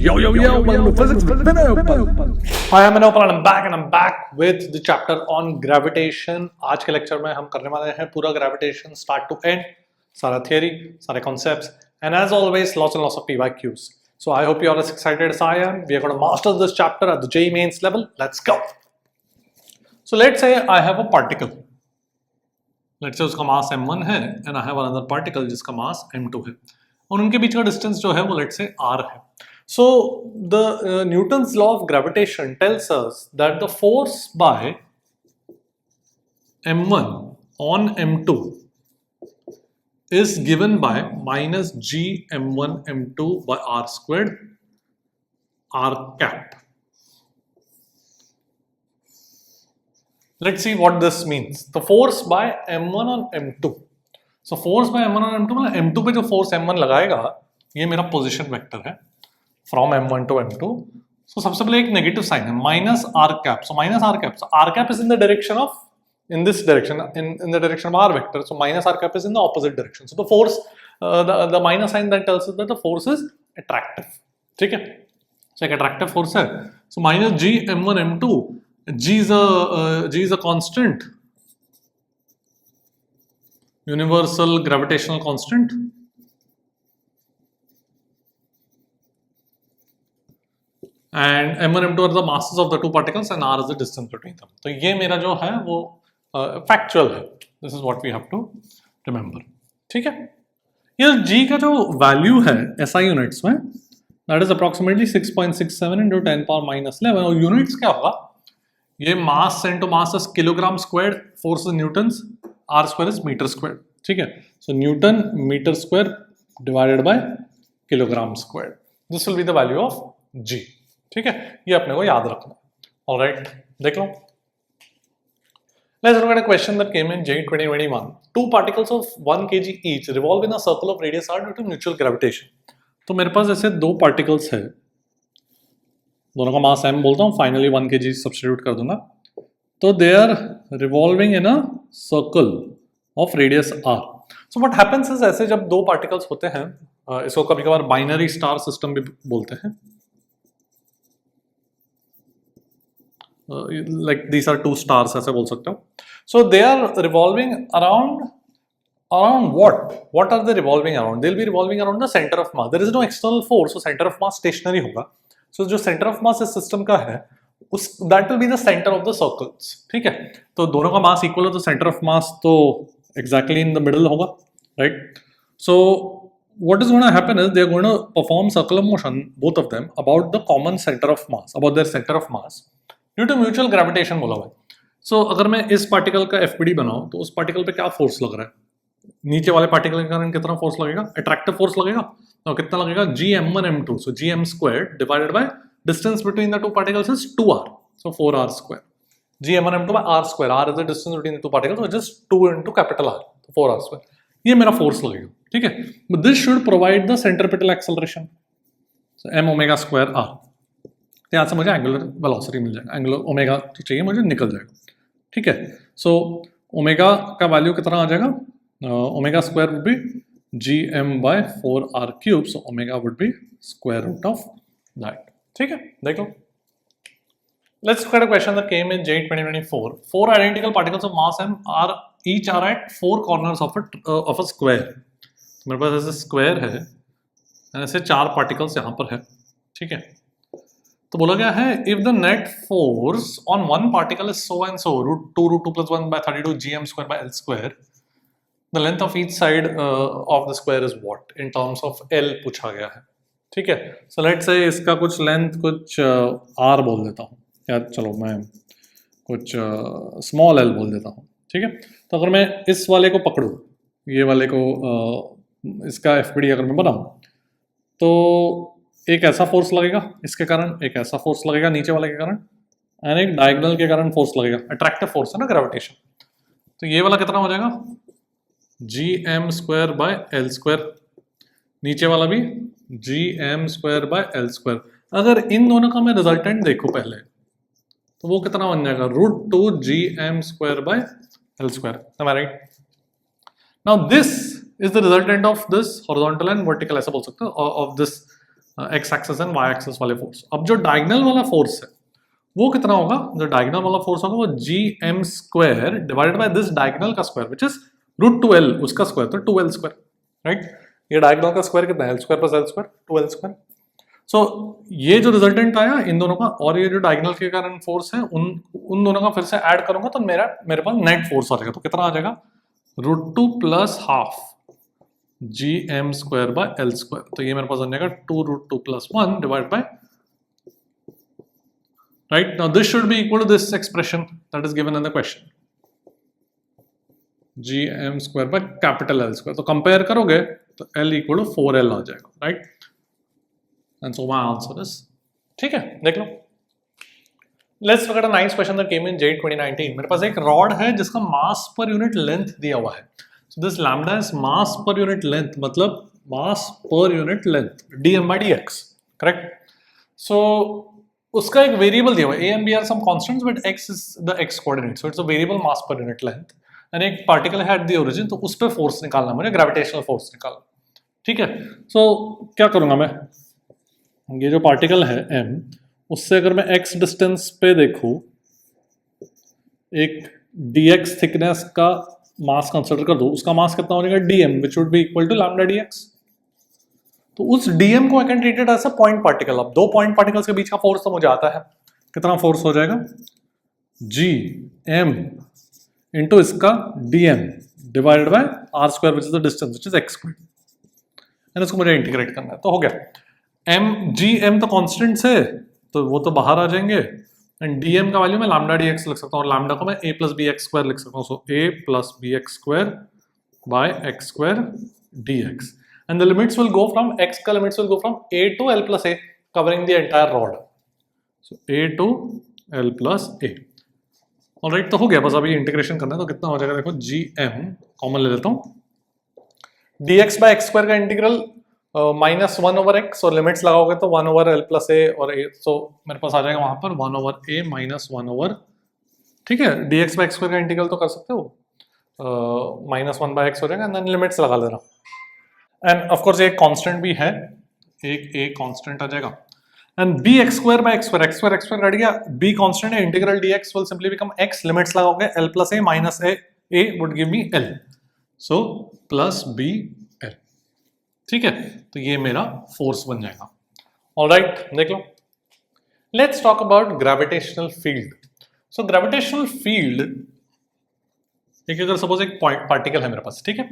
Yo, welcome to Physics with Vinay Uppal. Hi, I'm Vinay Uppal and I'm back with the chapter on gravitation. आज के lecture में हम करने वाले हैं पूरा gravitation start to end, सारा theory, सारे concepts, and as always, lots and lots of PYQs. So I hope you are as excited as I am. We are going to master this chapter at the JEE Mains level. Let's go. So let's say I have a particle. Let's say उसका mass m1 है and I have another particle जिसका mass m2 है और उनके बीच का distance जो है वो let's say r है. So the Newton's law of gravitation tells us that the force by m1 on m2 is given by minus g m1 m2 by r squared r cap. Let's see what this means. The force by m1 on m2. So force by m1 on m2 मतलब m2 पे जो force m1 लगाएगा ये मेरा position vector है from m1 to m2. So सबसे पहले एक negative sign है minus r cap. So minus r cap. So r cap is in the direction of in this direction in the direction of r vector. So minus r cap is in the opposite direction. So the force the minus sign that tells us that the force is attractive. ठीक है? So एक attractive force है. So minus g m1 m2. G is a constant, universal gravitational constant. And m1 m2 are the masses of the two particles and r is the distance between them. तो ये मेरा जो है वो factual है. This is what we have to remember. ठीक है? ये g का जो value है SI units में, that is approximately 6.67 into 10 power minus 11. और units क्या होगा? ये mass into mass is kilogram squared, force is newtons, r square is meter squared. ठीक है? So Newton meter square divided by kilogram squared. This will be the value of g. ठीक है? ये अपने को याद रखना. All right, देख लो. Let's look at a question that came in JEE 2021. Two particles of 1 kg each revolve in a circle of radius r due to mutual gravitation. तो मेरे पास ऐसे दो particles है. दोनों का मास m बोलता हूँ, फाइनली 1 kg सब्स्टिट्यूट कर दूंगा. तो they are revolving in a circle of radius r. So what happens is ऐसे जब दो पार्टिकल्स होते हैं, इसको कभी कभार बाइनरी स्टार सिस्टम भी बोलते हैं. Like these are two stars ऐसे बोल सकते हो. So they are revolving around what are they revolving around? They'll be revolving around the center of mass. There is no external force, so center of mass stationary होगा. So जो center of mass इस system का है उस that will be the center of the circles. ठीक है? तो दोनों का मास इक्वल है तो center of mass तो exactly in the middle होगा, right? So what is going to happen is they are going to perform circular motion, both of them, about the common center of mass, about their center of mass due to mutual gravitation बोला हुआ है. So अगर मैं इस particle का FPD बनाऊं तो उस पार्टिकल पे क्या फोर्स लग रहा है? नीचे वाले पार्टिकल के कारण कितना फोर्स लगेगा? अट्रैक्टिव फोर्स लगेगा. तो कितना लगेगा? g m1 m2. So g m squared divided by distance between the two particles is 2r. So 4r square. g m1 m2 by r square. R is the distance between the two particles, which is 2 into capital R. So 4r square. ये मेरा force लगेगा. ठीक है? But this should provide the centripetal acceleration. So m omega square r. तो यहाँ से मुझे angular velocity मिल जाएगा. एंगुलर ओमेगा चाहिए मुझे, निकल जाएगा. ठीक है? So ओमेगा का वैल्यू कितना आ जाएगा? Omega square would be gm by 4r cube. So omega would be square root of that. ठीक है? देख लो. Let's look at a question that came in JEE 2024. Four identical particles of mass m are each are at four corners of a square. मेरे पास ऐसे square है, ऐसे चार particles यहाँ पर है. ठीक है? तो बोला गया है if the net force on one particle is so and so root 2 plus 1 by 32 gm square by l square. The length of each side of the square is what in terms of L पूछा गया है. ठीक है? So let's say इसका कुछ length कुछ R बोल देता हूँ, या चलो मैं कुछ स्मॉल L बोल देता हूँ. ठीक है? तो अगर मैं इस वाले को पकड़ूँ, ये वाले को इसका FPD अगर मैं बनाऊँ तो एक ऐसा फोर्स लगेगा इसके कारण, एक ऐसा फोर्स लगेगा नीचे वाले के कारण, एंड एक डायगोनल के कारण फोर्स लगेगा. अट्रैक्टिव फोर्स है ना, ग्रेविटेशन. तो ये वाला कितना हो जाएगा? G M square by L square. नीचे वाला भी G M square by L square. अगर इन दोनों का मैं रिजल्टेंट देखूं पहले तो वो कितना बन जाएगा? Root 2 G M square by L square. am I right? Now this is the resultant of this horizontal and vertical ऐसा बोल सकते हो of this X axis and Y axis वाले फोर्स। अब जो डायगनल वाला फोर्स है वो कितना होगा, जो डायगनल वाला फोर्स होगा वो G M square divided by this diagonal का square which is root 2l, उसका स्क्वायर तो 2l स्क्वायर, राइट। ये डायगनल का स्क्वायर कितना है, L square plus L square 2l square. So ये जो रिजल्टेंट आया इन दोनों का और ये जो डायगनल के कारण फोर्स है उन दोनों का फिर से ऐड करूंगा तो मेरे पास नेट फोर्स आ जाएगा। तो कितना आ जाएगा, √2 plus half G M square by L square. तो ये मेरे पास आ जाएगा 2√2 प्लस 1 divide by, right, now this should be equal to this expression that is given in the question, gm square by capital L square। तो compare करोगे तो L equal to 4L आ जाएगा, right, and so my answer is, ठीक है, देख लो। Let's look at a nice question that came in JEE 2019। मेरे पास एक रॉड है जिसका मास पर यूनिट लेंथ दिया हुआ है। So this lambda is mass per unit length, मतलब mass per unit length dm by dx, correct। So उसका एक वेरिएबल दिया हुआ है, a and b are some constants but x is the x coordinate, so it's a variable mass per unit length, and एक particle है at the origin, तो उस पर फोर्स निकालना, मुझे ग्रेविटेशनल फोर्स निकालना, ठीक है। सो क्या करूंगा मैं, ये जो पार्टिकल है m, उससे अगर मैं x डिस्टेंस पे देखूं, एक dx थिकनेस का मास कंसिडर कर दो, उसका मास कितना हो जाएगा dm, which would be equal to lambda dx। तो उस dm को I can treat it as a point particle. अब दो पॉइंट पार्टिकल्स के बीच का फोर्स तो मुझे आता है, कितना फोर्स हो जाएगा, gm इंटू इसका dm divided by r square which is the distance which is x square, and इसको मुझे इंटीग्रेट करना है। तो हो गया m gm तो कॉन्स्टेंट्स है तो वो तो बाहर आ जाएंगे, एंड dm का वैल्यू मैं लैम्डा dx लिख सकता हूँ, और लैम्डा को मैं a plus B X square लिख सकता हूँ। So a plus B X square by X square dx, and the limits will go from x का limits will go from a to l plus a, covering the entire rod, so a to l plus a। Alright, तो हो गया, बस अभी integration करना है। तो कितना हो जाएगा, देखो gm कॉमन ले लेता हूँ, dx बाय एक्स स्क्वायर का इंटीग्रल -1/x, और लिमिट्स लगाओगे तो 1/l plus a और a, सो मेरे पास आ जाएगा वहां पर 1/a माइनस 1/, ठीक है। dx बाय एक्स स्क्वायर का इंटीग्रल तो कर सकते हो, -1/x हो जाएगा, एंड देन लिमिट्स लगा देना। एंड ऑफ कोर्स एक कांस्टेंट भी है, एक a कांस्टेंट आ जाएगा, and bx square by x square cut गया, b कांस्टेंट है, integral dx will simply become x, limits लगाओगे l plus a minus a would give me l, so plus b l, ठीक है। तो ये मेरा force बन जाएगा। ऑलराइट, देख लो, let's talk about gravitational field. So gravitational field, एक अगर सपोज एक पार्टिकल है मेरे पास, ठीक है,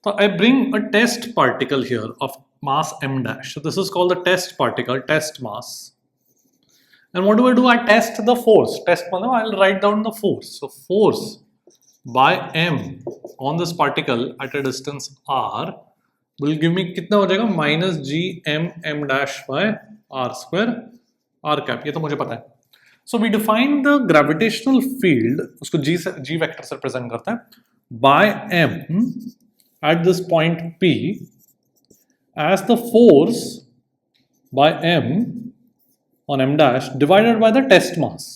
so I bring a test particle here of mass m dash. So this is called the test particle, test mass. And what do? I test the force. Test means I'll write down the force. So force by m on this particle at a distance r will give me कितना हो जाएगा, minus g m dash by r square r cap। ये तो मुझे पता है। So we define the gravitational field, उसको g vector से represent करता है, by m at this point P as the force by m on m dash divided by the test mass।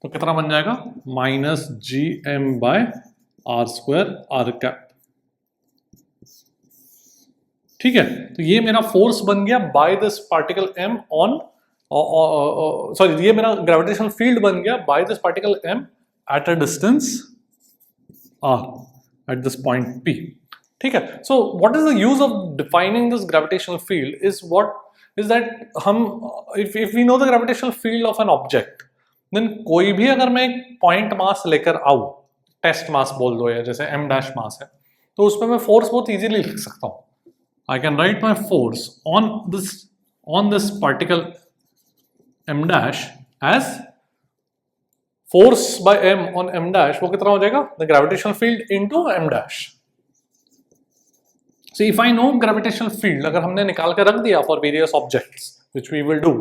तो कितना बन जाएगा, minus G M by R square R cap, ठीक है। तो ये मेरा फोर्स बन गया by this particle m on, sorry, ये मेरा ग्रेविटेशनल फील्ड बन गया by this particle m at a distance r at this point P, ठीक है। So what is the use of defining this gravitational field is that हम if we know the gravitational field of an object, then कोई भी अगर मैं एक point मास लेकर आऊं, टेस्ट मास बोल दो या जैसे m डैश मास है, तो उसमें मैं फोर्स बहुत इजीली लिख सकता हूं। I can write my force on this particle m dash as force by m on m dash, वो कितना हो जाएगा, the gravitational field into m dash। So if I know gravitational field, अगर हमने निकाल कर रख दिया for various objects which we will do,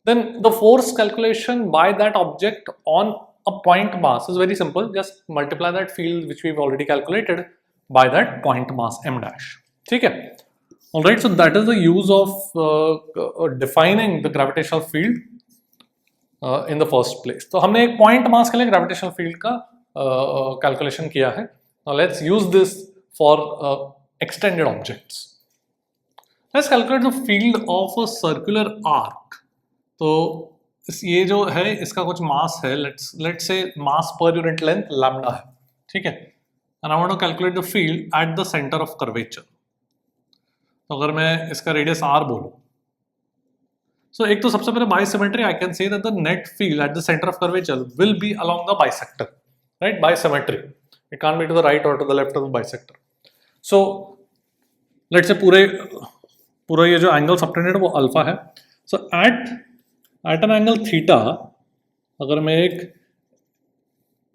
then the force calculation by that object on a point mass is very simple, just multiply that field which we've already calculated by that point mass m dash, ठीक है। Alright, so that is the use of defining the gravitational field in the first place. तो हमने एक point मास के लिए gravitational field का calculation किया है। Now let's use this for extended objects. Let's calculate the field of a circular arc. तो ये जो है इसका कुछ मास है, let's say mass per unit length lambda है, ठीक है, and I want to calculate the field at the centre of curvature. तो अगर मैं इसका रेडियस r बोलूं, सो एक तो सबसे पहले by symmetry, I can say that the net field at the centre of curvature will be along the bisector, right, by symmetry, it can't be to the right और to the left of the bisector. So let's say पूरा ये जो angle subtended वो alpha है। So at an angle theta, अगर मैं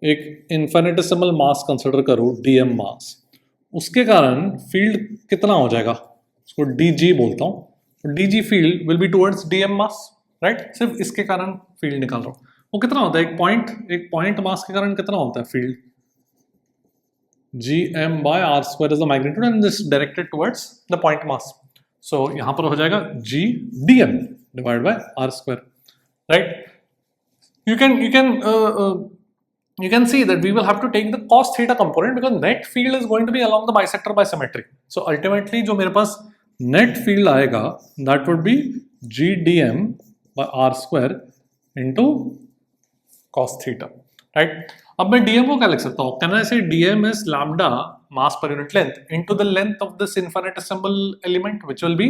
एक infinitesimal mass consider करूं, डीएम मास, उसके कारण फील्ड कितना हो जाएगा, उसको डीजी बोलता हूं। DG field will be towards DM mass, right, सिर्फ इसके कारण फील्ड निकाल रहा हूं। वो कितना होता है, एक पॉइंट मास के कारण कितना होता है field, gm by r square is the magnitude and this directed towards the point mass. So यहाँ पर हो जाएगा g dm divided by r square, right? You can see that we will have to take the cos theta component because net field is going to be along the bisector by symmetry. So ultimately जो मेरे पास net field आएगा that would be g dm by r square into cos theta, right? अब मैं dm को क्या लिख सकता हूँ, कैन आई से dm is lambda mass per unit length into the length of this infinitesimal element which will be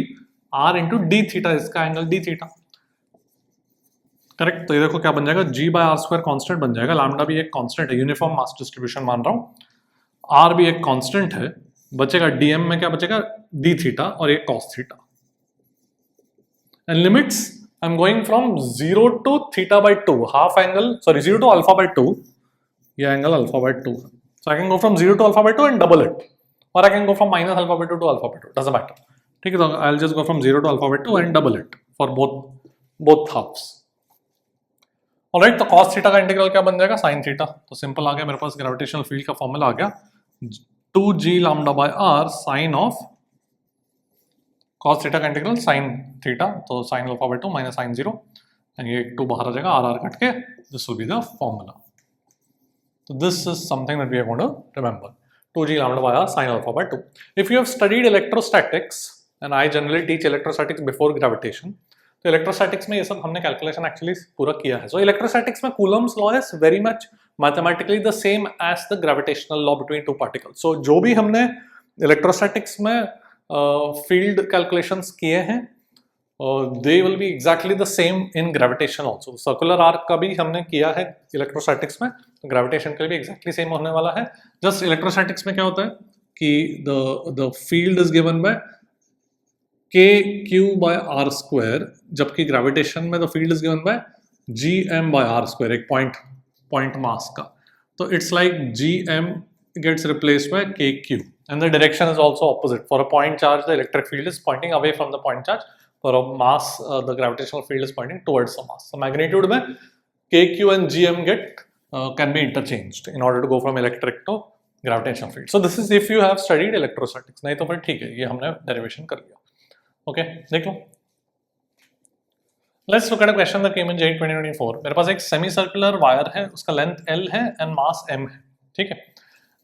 r into d theta, इसका angle d theta, correct. तो ये देखो क्या बन जाएगा, g by r square constant बन जाएगा, लैम्डा भी एक कांस्टेंट है, यूनिफॉर्म मास डिस्ट्रीब्यूशन मान रहा हूँ, r भी एक कांस्टेंट है, बचेगा dm में क्या बचेगा, d theta और ये cos theta, and limits I am going from 0 to theta by 2, half angle, sorry 0 to alpha by 2, ये एंगल अल्फा बाय 2 है, so I can go from 0 to alpha by 2 and double it, और I can go from minus alpha by 2 to alpha by 2, doesn't matter, ठीक है। तो I will just go from 0 to alpha by 2 and double it for both halves. Alright, तो cos theta का integral क्या बन जाएगा, sin theta. तो simple आ गया मेरे पास, ग्रेविटेशनल फील्ड का फॉर्मूला आ गया 2g lambda by r sin of cos theta का इंटीग्रल sin थीटा, तो sin alpha by 2 minus sin 0, and ये 2 बाहर आ जाएगा, r कट के, this will be the formula. So this is something that we are going to remember. 2g lambda by r sin alpha by 2. If you have studied electrostatics, and I generally teach electrostatics before gravitation, तो electrostatics में ये सब हमने calculation actually पूरा किया है. So electrostatics में Coulomb's law is very much mathematically the same as the gravitational law between two particles. So जो भी हमने electrostatics में field calculations किए हैं, they will be exactly the same in gravitation also. Circular arc का भी हमने किया है electrostatics में, तो gravitation के लिए भी exactly same होने वाला है. Just electrostatics में क्या होता है कि the field is given by kq by r square, जबकि gravitation में the field is given by gm by r square, एक point mass का. तो it's like gm gets replaced by kq, and the direction is also opposite. For a point charge, the electric field is pointing away from the point charge. For a mass, the gravitational field is pointing towards the mass. So magnitude में kq and gm can be interchanged in order to go from electric to gravitational field. So this is if you have studied electrostatics. नहीं तो फिर ठीक है, ये हमने derivation कर लिया. Okay, देख लो. Let's look at a question that came in JEE 2024. मेरे पास एक semicircular wire है, उसका length L है and mass M है, ठीक है?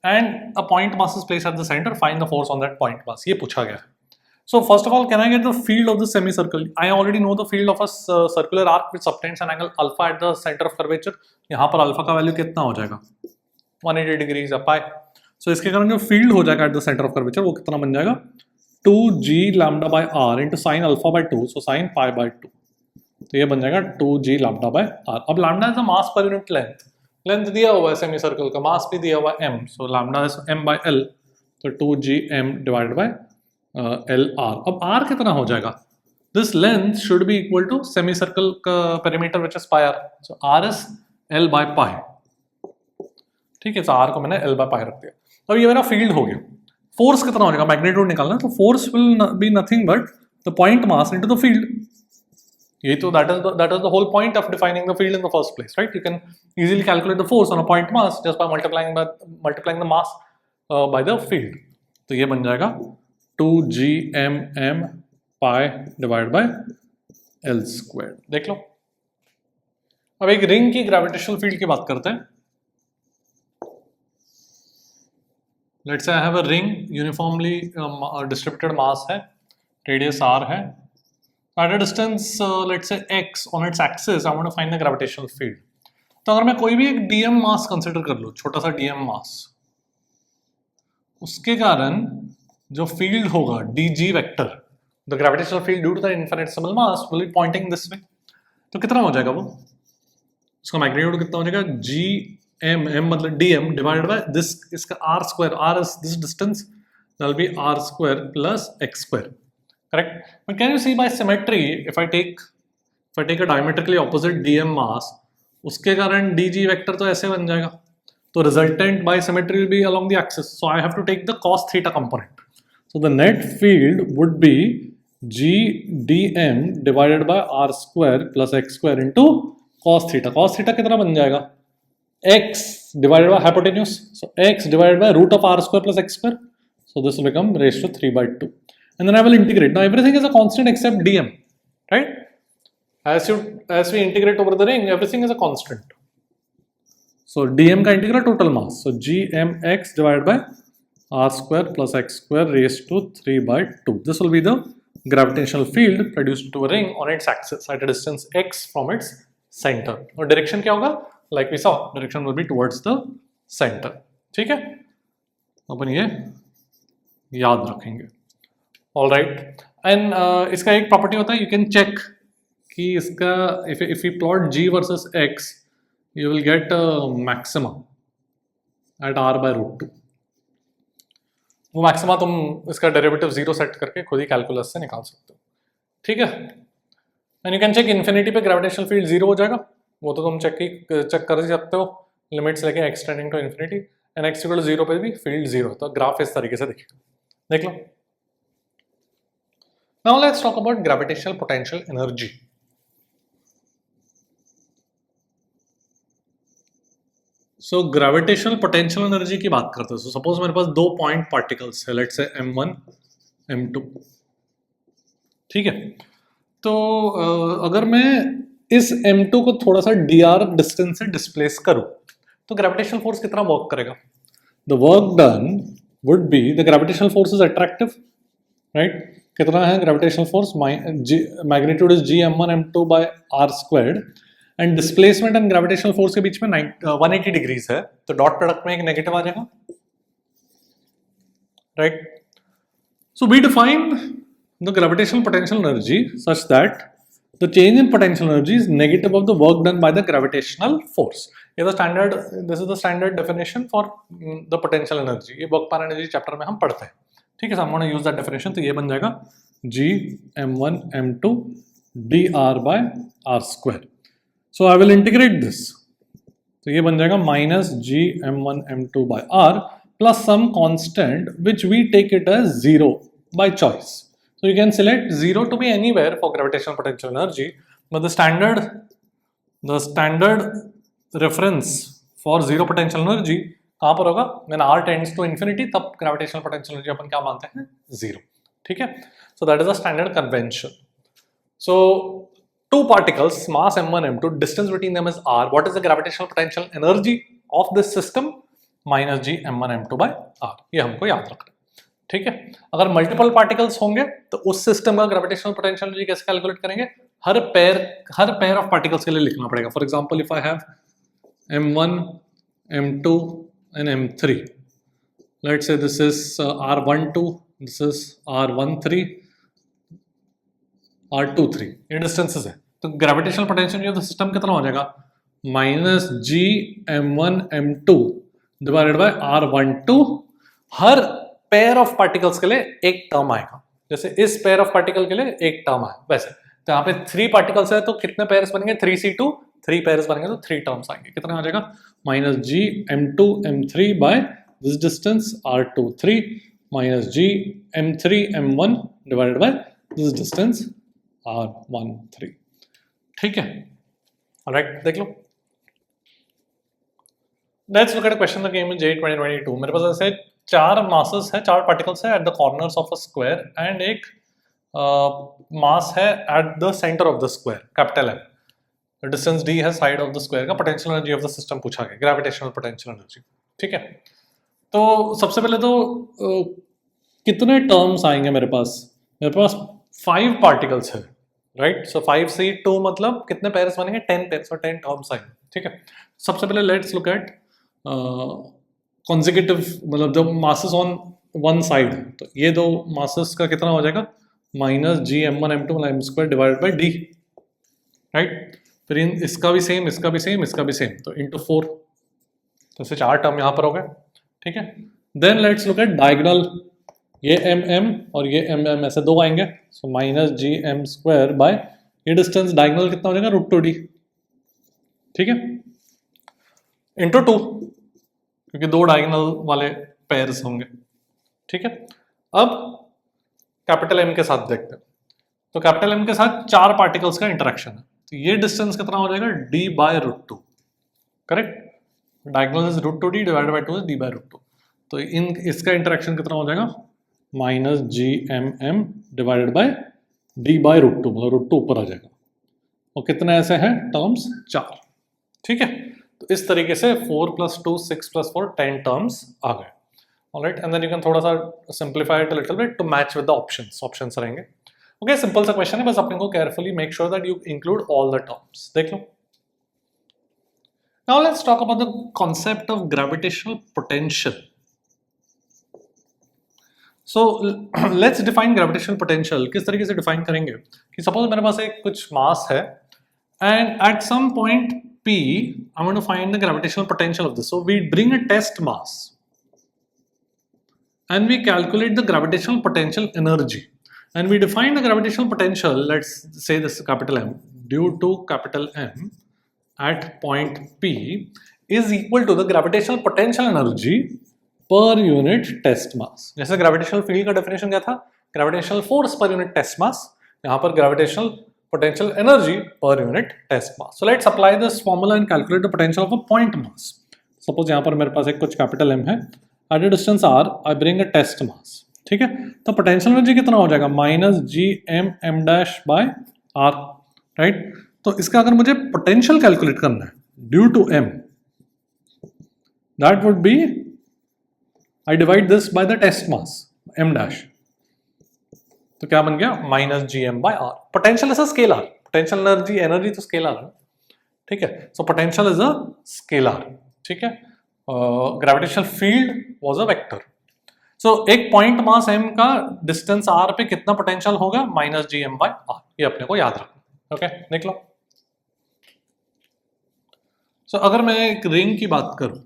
And a point mass is placed at the center. Find the force on that point mass. ये पूछा गया है. So first of all, can I get the field of the semicircle? I already know the field of a circular arc which subtends an angle alpha at the center of curvature. यहाँ पर alpha का value कितना हो जाएगा? 180 degrees pi. So इसके कारण जो field हो जाएगा at the center of curvature वो कितना बन जाएगा? 2g lambda by r into sin alpha by 2. So sin pi by 2. तो ये बन जाएगा 2g lambda by r. अब lambda is the mass per unit length. Length दिया हुआ है semicircle का, mass भी दिया हुआ है m. So lambda is m by l. तो 2g m divided by LR. अब R कितना हो जाएगा? This length should be equal to semicircle का perimeter which is pi r. So R is L by pi. ठीक है, तो R को मैंने L by pi रख दिया. अब ये मेरा field हो गया. Force कितना हो जाएगा? Magnitude निकालना, तो force will be nothing but the point mass into the field. ये तो that is the whole point of defining the field in the first place, right? You can easily calculate the force on a point mass just by multiplying the mass by the field. तो ये बन जाएगा 2gmm pi divided by L squared. देख लो. अब एक ring की gravitational field की बात करते हैं. Let's say I have a ring, uniformly distributed mass है, रेडियस r है, at a distance let's say x on its axis I want to find the gravitational field. तो अगर मैं कोई भी एक dm मास कंसिडर कर लूँ, छोटा सा dm मास, उसके कारण जो फील्ड होगा dg vector, the gravitational field due to the infinitesimal mass will be pointing this way. तो कितना हो जाएगा वो, उसका मैग्नीट्यूड कितना हो जाएगा, जी एम, एम मतलब D M divided by this, इसका R square, R is this distance, that will be R square plus X square. Correct. But can you see by symmetry, if I take a diametrically opposite DM mass, उसके कारण DG vector तो ऐसे बन जाएगा, तो resultant by symmetry will be along the axis, so I have to take the cos theta component. So the net field would be g dm divided by r square plus x square into cos theta. cos theta कितना बन जाएगा, x divided by hypotenuse, so x divided by root of r square plus x square, so this will become raised to 3/2, and then I will integrate. Now everything is a constant except dm, right? As we integrate over the ring, everything is a constant, so dm का integral total mass, so gmx divided by r square plus x square raised to 3/2. This will be the gravitational field produced to a ring on its axis at a distance x from its center. और direction क्या होगा, like we saw, direction will be towards the center. ठीक है, अपन ये याद रखेंगे. All right. And इसका एक प्रॉपर्टी होता है, you can check कि इसका if we plot g versus x, you will get a maximum at r by root 2. वो मैक्सिमा तुम इसका डेरिवेटिव 0 सेट करके खुद ही कैलकुलस से निकाल सकते हो. ठीक है. And you can check infinity पे ग्रेविटेशनल फील्ड 0 हो जाएगा, वो तो तुम चेक कर ही सकते हो, लिमिट्स लेके x tending to infinity, and x equal to 0 पे भी फील्ड 0. तो ग्राफ इस तरीके से देखिए, देख लो. Now let's talk about gravitational potential energy. So gravitational potential energy की बात करते हैं. सो सपोज मेरे पास दो पॉइंट पार्टिकल्स है, लेट्स से m1 m2. ठीक है. तो अगर मैं इस m2 को थोड़ा सा dr डिस्टेंस से डिस्प्लेस करूं, तो ग्रेविटेशनल फोर्स कितना वर्क करेगा. The work done would be, the gravitational force is attractive, right. कितना है gravitational force, magnitude is gm1 m2 by r squared, and displacement and gravitational force के बीच में 180 डिग्रीज है, तो डॉट प्रोडक्ट में एक नेगेटिव आ जाएगा, right. So we define the gravitational potential energy such that the change in potential energy is negative of the work done by the gravitational force. This is the standard definition for the potential energy. ये work per energy chapter में हम पढ़ते हैं. ठीक है, so I'm going to use that definition. तो ये बन जाएगा g m1 m2 dr by r square. So I will integrate this. तो ये बन जाएगा minus g m1 m2 by r plus some constant which we take it as 0 by choice. So you can select 0 to be anywhere for gravitational potential energy, but the standard reference for zero potential energy कहाँ पर होगा, when r tends to infinity, तब gravitational potential energy अपन क्या मानते हैं, 0. ठीक है. So that is the standard convention. So two particles, mass m1 m2, distance between them is r. What is the gravitational potential energy of this system? Minus g m1 m2 by r. ये हमको याद रखना. ठीक है. अगर multiple particles होंगे तो उस सिस्टम का ग्रेविटेशनल पोटेंशियल एनर्जी कैसे कैलकुलेट करेंगे, हर पेयर ऑफ पार्टिकल्स के लिए लिखना पड़ेगा. For example if I have m1 m2 and m3, let's say this is r12, this is r13, r23, ये डिस्टेंसेस है. तो gravitational potential of the system कितना हो जाएगा, minus g m1 m2 divided by r12. Her pair of particles के लिए एक term आएगा, जैसे इस पेयर ऑफ पार्टिकल के लिए एक टर्म आया वैसे. तो यहाँ पे 3 पार्टिकल्स है तो कितने पेयर्स बनेंगे, 3c2, 3 पेयर्स बनेंगे तो 3 टर्म्स आएंगे. कितना आ जाएगा, minus g m2 m3 by this distance r23 minus g m3 m1 divided by this distance r13. ठीक है. ऑलराइट, देख लो. Let's look at a question that came in JEE 2022. मेरे पास ऐसे 4 मासेस है, 4 पार्टिकल्स है at the corners of a square, and एक मास है eight the centre of the square, capital M. Distance d है साइड ऑफ द स्क्वायर का. Potential energy of the system पूछा गया, ग्रेविटेशनल पोटेंशियल एनर्जी. ठीक है. तो सबसे पहले तो कितने टर्म्स आएंगे मेरे पास मेरे पास 5 पार्टिकल्स है, राइट? सो 5 से 2 मतलब कितने पेयर्स बनेंगे? 10 पेयर्स और 10 टर्म्स आएंगे, ठीक है। सबसे पहले लेट्स लुक एट कॉन्जिक्यूटिव, मतलब जब मासेस ऑन वन साइड, तो ये दो मासेस का कितना हो जाएगा? Minus G M one M two M square divided by D, right? फिर इसका भी सेम, इसका भी सेम, इसका भी सेम, तो इंटू 4, तो इससे 4 टर्म यहाँ पर हो गए, ठीक है। Then let's look at diagonal, ये एम एम और ये एम एम, ऐसे दो आएंगे, so minus G M square by ये डिस्टेंस डायगोनल कितना हो जाएगा? रूट टू डी, ठीक है, इंटू 2, क्योंकि दो डायगोनल वाले पेयर्स होंगे, ठीक है। अब कैपिटल एम के साथ देखते हैं, तो कैपिटल एम के साथ 4 पार्टिकल्स का इंटरेक्शन है, तो ये डिस्टेंस कितना हो जाएगा? D by root two, correct? Diagonal is root two D divided by 2 is D by root two, तो इसका इंटरेक्शन कितना हो जाएगा? Minus G M M divided by D by root two, मतलब रूट टू ऊपर आ जाएगा, और कितने ऐसे हैं टर्म्स? 4, ठीक है। तो इस तरीके से 4 + 2 6 + 4 10 टर्म्स आ गए, alright. And then you can थोड़ा सा simplify it a little bit to match with the options रहेंगे। ओके, सिंपल सा क्वेश्चन है, बस अपने को carefully make sure that you include all the terms. देख लो। Now let's talk about the concept of gravitational potential. So let's define gravitational potential. किस तरीके से डिफाइन करेंगे कि सपोज मेरे पास एक कुछ मास है and at some point P, I want to find the gravitational potential of this. So we bring a test mass and we calculate the gravitational potential energy, and we define the gravitational potential, let's say this capital M, due to capital M at point P is equal to the gravitational potential energy per unit test mass. जैसे gravitational field का definition क्या था? Gravitational force per unit test mass, यहाँ पर gravitational potential energy per unit test mass. So let's apply this formula and calculate the potential of a point mass. Suppose यहाँ पर मेरे पास एक कुछ capital M है, at a distance r, I bring a test mass, ठीक है। तो potential energy कितना हो जाएगा? Minus G M M dash by R, right. तो इसका अगर मुझे potential कैलकुलेट करना है due to m, that would be I divide this by the test mass m dash, तो क्या बन गया? Minus G M by R. Potential is a scalar, potential energy तो स्केलर है, ठीक है। So potential is a scalar, ठीक है। Gravitational field was a vector. So एक पॉइंट मास m का डिस्टेंस r पे कितना पोटेंशियल होगा? Minus G M by R, ये अपने को याद रखना, ओके। देख लो। सो अगर मैं एक रिंग की बात करूं,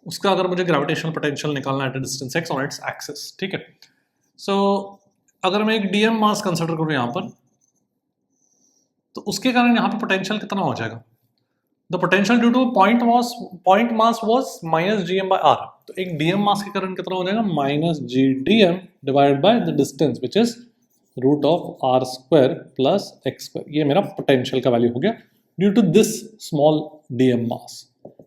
उसका अगर मुझे ग्रेविटेशनल पोटेंशियल निकालना है at distance x on its axis, ठीक है। सो अगर मैं एक डीएम मास कंसिडर करूं यहाँ पर, तो उसके कारण यहाँ पे पोटेंशियल कितना हो जाएगा? The potential due to point mass was minus G M by R, तो एक डीएम मास के कारण कितना हो जाएगा? Minus G D M divide by the distance which is root of R square plus X square. ये मेरा potential का वैल्यू हो गया due to this small DM mass.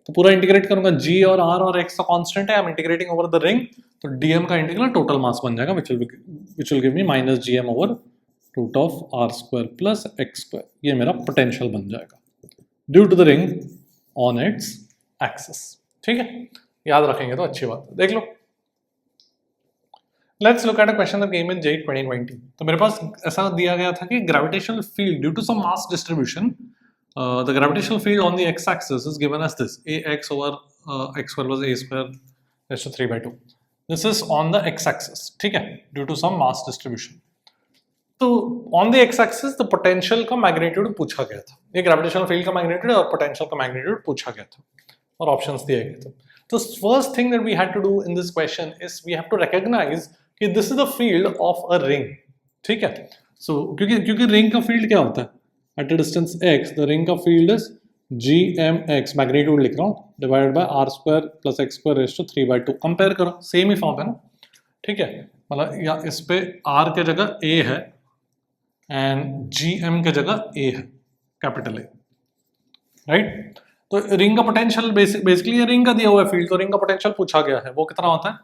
तो पूरा इंटीग्रेट करूंगा, जी और एक्स का कांस्टेंट है, I am integrating over the ring, तो डीएम का इंटीग्रल टोटल मास बन जाएगा which will give me minus G M over root of R square plus X square. ये मेरा पोटेंशियल बन जाएगा due to the ring on its axis, ठीक है। याद रखेंगे तो अच्छी बात है। देख लो, let's look at a question that came in JEE 2020। तो मेरे पास ऐसा दिया गया था कि gravitational field due to some mass distribution, the gravitational field on the x-axis is given as this: ax over x square plus a square raised to 3/2. This is on the x-axis, ठीक है, due to some mass distribution. तो on the x-axis the potential का magnitude पूछा गया था, ये gravitational field का magnitude और potential का magnitude पूछा गया था और options दिए गए थे। तो first thing that we had to do in this question is we have to recognize कि this is the field of a ring, ठीक है। So क्योंकि ring का field क्या होता है? At a distance x, the ring का field is gmx, magnitude लिख रहा हूँ, divided by r square plus x square raised to 3/2। Compare करो, सेम ही फॉर्म है ना, ठीक है। मतलब या इस पे r के जगह a है एंड gm के जगह a है, कैपिटल A, राइट। तो रिंग का पोटेंशियल बेसिकली ये रिंग का दिया हुआ है फील्ड, तो रिंग का पोटेंशियल पूछा गया है, वो कितना होता है?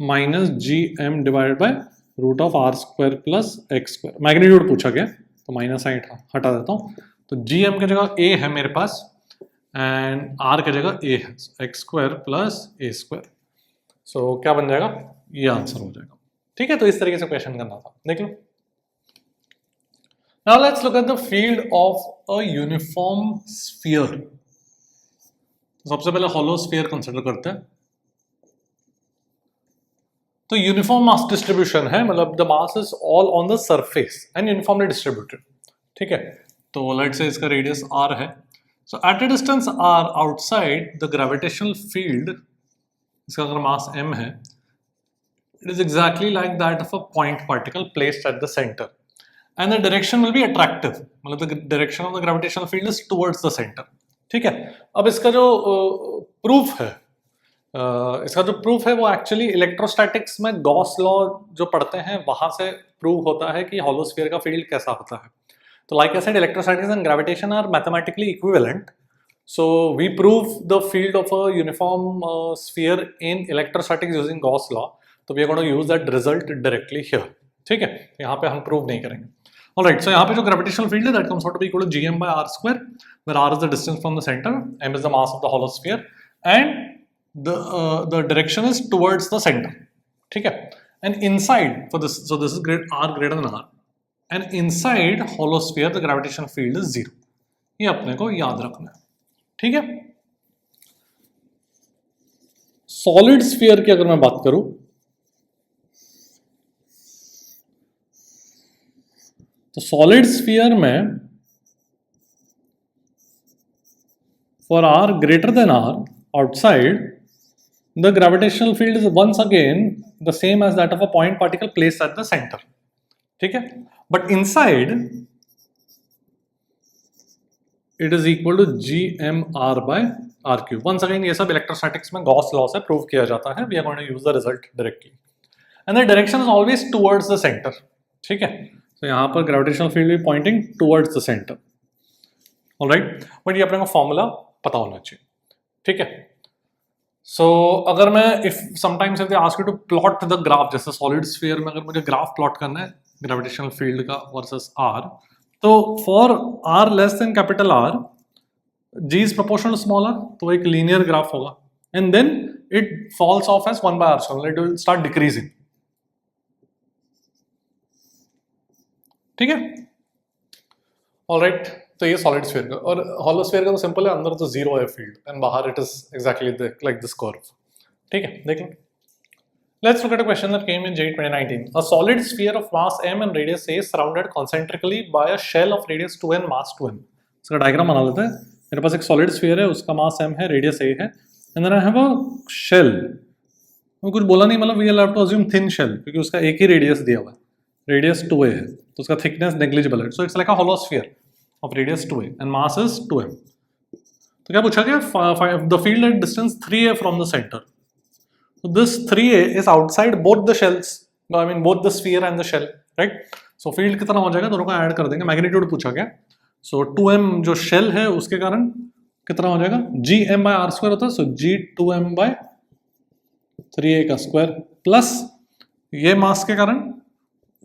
Minus gm divided by root of R square plus X square. Magnitude पूछा गया तो माइनस साइन हटा देता हूँ, तो जी एम की जगह ए है मेरे पास एंड आर की जगह ए है, एक्स स्क्वायर प्लस ए स्क्वायर। सो क्या बन जाएगा? ये आंसर हो जाएगा, ठीक है, तो इस तरीके से क्वेश्चन करना था, देख लो। Now let's look at the field of a uniform sphere. सबसे पहले हॉलो स्फीयर कंसिडर करते हैं। तो यूनिफॉर्म मास डिस्ट्रीब्यूशन है, मतलब the mass is all on the surface and uniformly distributed, ठीक है। तो लेट्स से इसका रेडियस r है, so at a distance r outside the gravitational field, इसका अगर मास m है, it is exactly like that of a point particle placed at the center and the direction will be attractive, मतलब the direction of the gravitational field is towards the center, ठीक है। अब इसका जो proof है, इसका जो प्रूफ है वो एक्चुअली इलेक्ट्रोस्टैटिक्स में गॉस लॉ जो पढ़ते हैं वहां से प्रूव होता है कि हॉलो स्फीयर का फील्ड कैसा होता है। तो like I said, electrostatics and gravitation are mathematically equivalent, so we prove the field of a uniform sphere in electrostatics using Gauss law, तो we are going to use that result directly here, ठीक है। यहाँ पे हम prove नहीं करेंगे। Alright, so यहाँ पे जो gravitational field है that comes out to be equal to gm by r square, where r is the distance from the center, m is the mass of the hollow sphere, and the direction is towards the center, ठीक है। And inside for this, so this is r greater than r, and inside hollow sphere the gravitational field is 0, ये अपने को याद रखना है, ठीक है। सॉलिड स्फीयर की अगर मैं बात करूं, तो सॉलिड स्फीयर में for r greater than r outside the gravitational field is once again the same as that of a point particle placed at the centre, ठीक है। But inside it is equal to gmr by r cube. Once again, ये सब electrostatics में Gauss law से prove किया जाता है। We are going to use the result directly, and the direction is always towards the center, ठीक है। तो यहाँ पर ग्रेविटेशनल फील्ड भी pointing towards the center, alright। But ये अपने को फॉर्मूला पता होना चाहिए, ठीक है। So अगर मैं if sometimes if they ask you to plot the graph, जैसे सॉलिड स्फीयर में अगर मुझे ग्राफ प्लॉट करना है ग्रेविटेशनल फील्ड का वर्सेस r, तो for r less than capital R, g is proportional smaller, तो एक लीनियर ग्राफ होगा, and then it falls off as 1 by r square, it will start decreasing, ठीक है। Alright, तो ये सॉलिड स्फीयर का, और हॉलो स्फीयर का तो सिंपल है, अंदर तो जीरो है फील्ड एंड बाहर it is exactly like this curve, ठीक है। देख लो, let's look at a question that came in JEE 2019. A solid sphere of mass m and radius a is surrounded concentrically by a shell of radius 2n mass 2m. इसका diagram बना लेते हैं। मेरे पास एक सॉलिड स्फीयर है, उसका mass m है, रेडियस a है, and then I have a shell. मैं कुछ बोला नहीं, मतलब we will have to assume thin shell, क्योंकि उसका एक ही रेडियस दिया हुआ है, रेडियस 2a है, तो उसका थिकनेस नेग्लिजिबल है, so it's like a hollow sphere of radius 2a and mass is 2m। तो क्या पूछा गया, the field at distance 3a from the centre. So this 3a is outside both the shells, I mean both the sphere and the shell, right? So field कितना हो जाएगा, दोनों को add कर देंगे, मैग्नीट्यूड पूछा गया। So 2m जो शेल है उसके कारण कितना हो जाएगा, gm by r स्क्वायर होता है, so g 2m by 3a का स्क्वायर, प्लस ये मास के कारण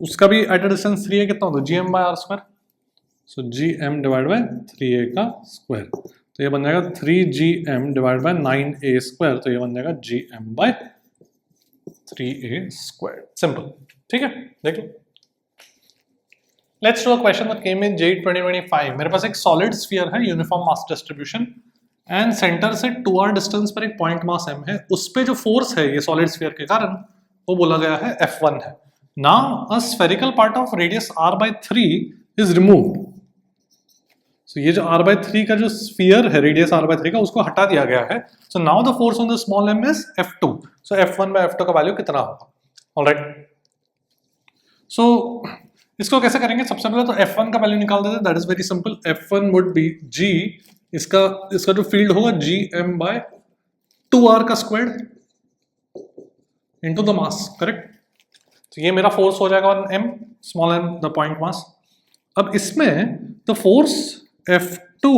उसका भी एट अ डिस्टेंस 3a कितना होता है, gm by r square, so gm divide by 3a का स्क्वायर, तो ये बन जाएगा 3gm divide by 9a square, तो ये बन जाएगा gm bye 3a square, simple, ठीक है। देख लो, let's do a question that came in JEE 2025। मेरे पास एक सॉलिड स्फीयर है, uniform mass distribution, and centre से 2r डिस्टेंस पर एक पॉइंट मास m है, उस पे जो फोर्स है ये सॉलिड स्फीयर के कारण वो बोला गया है F1 है। Now a spherical part of radius r by 3 is removed. So, ये जो r/3 का जो स्फीयर है, रेडियस r/3 का, उसको हटा दिया गया है। So now the force on the small m is F2। So F1 by F2 का वैल्यू कितना होगा, ऑलराइट। सो इसको कैसे करेंगे, सबसे पहले तो F1 का वैल्यू निकाल देते हैं, that is very simple. F1 would be g, इसका जो फील्ड होगा gm by 2r का square into the mass, correct. तो ये मेरा फोर्स हो जाएगा on m, small m the point मास। अब इसमें the force F2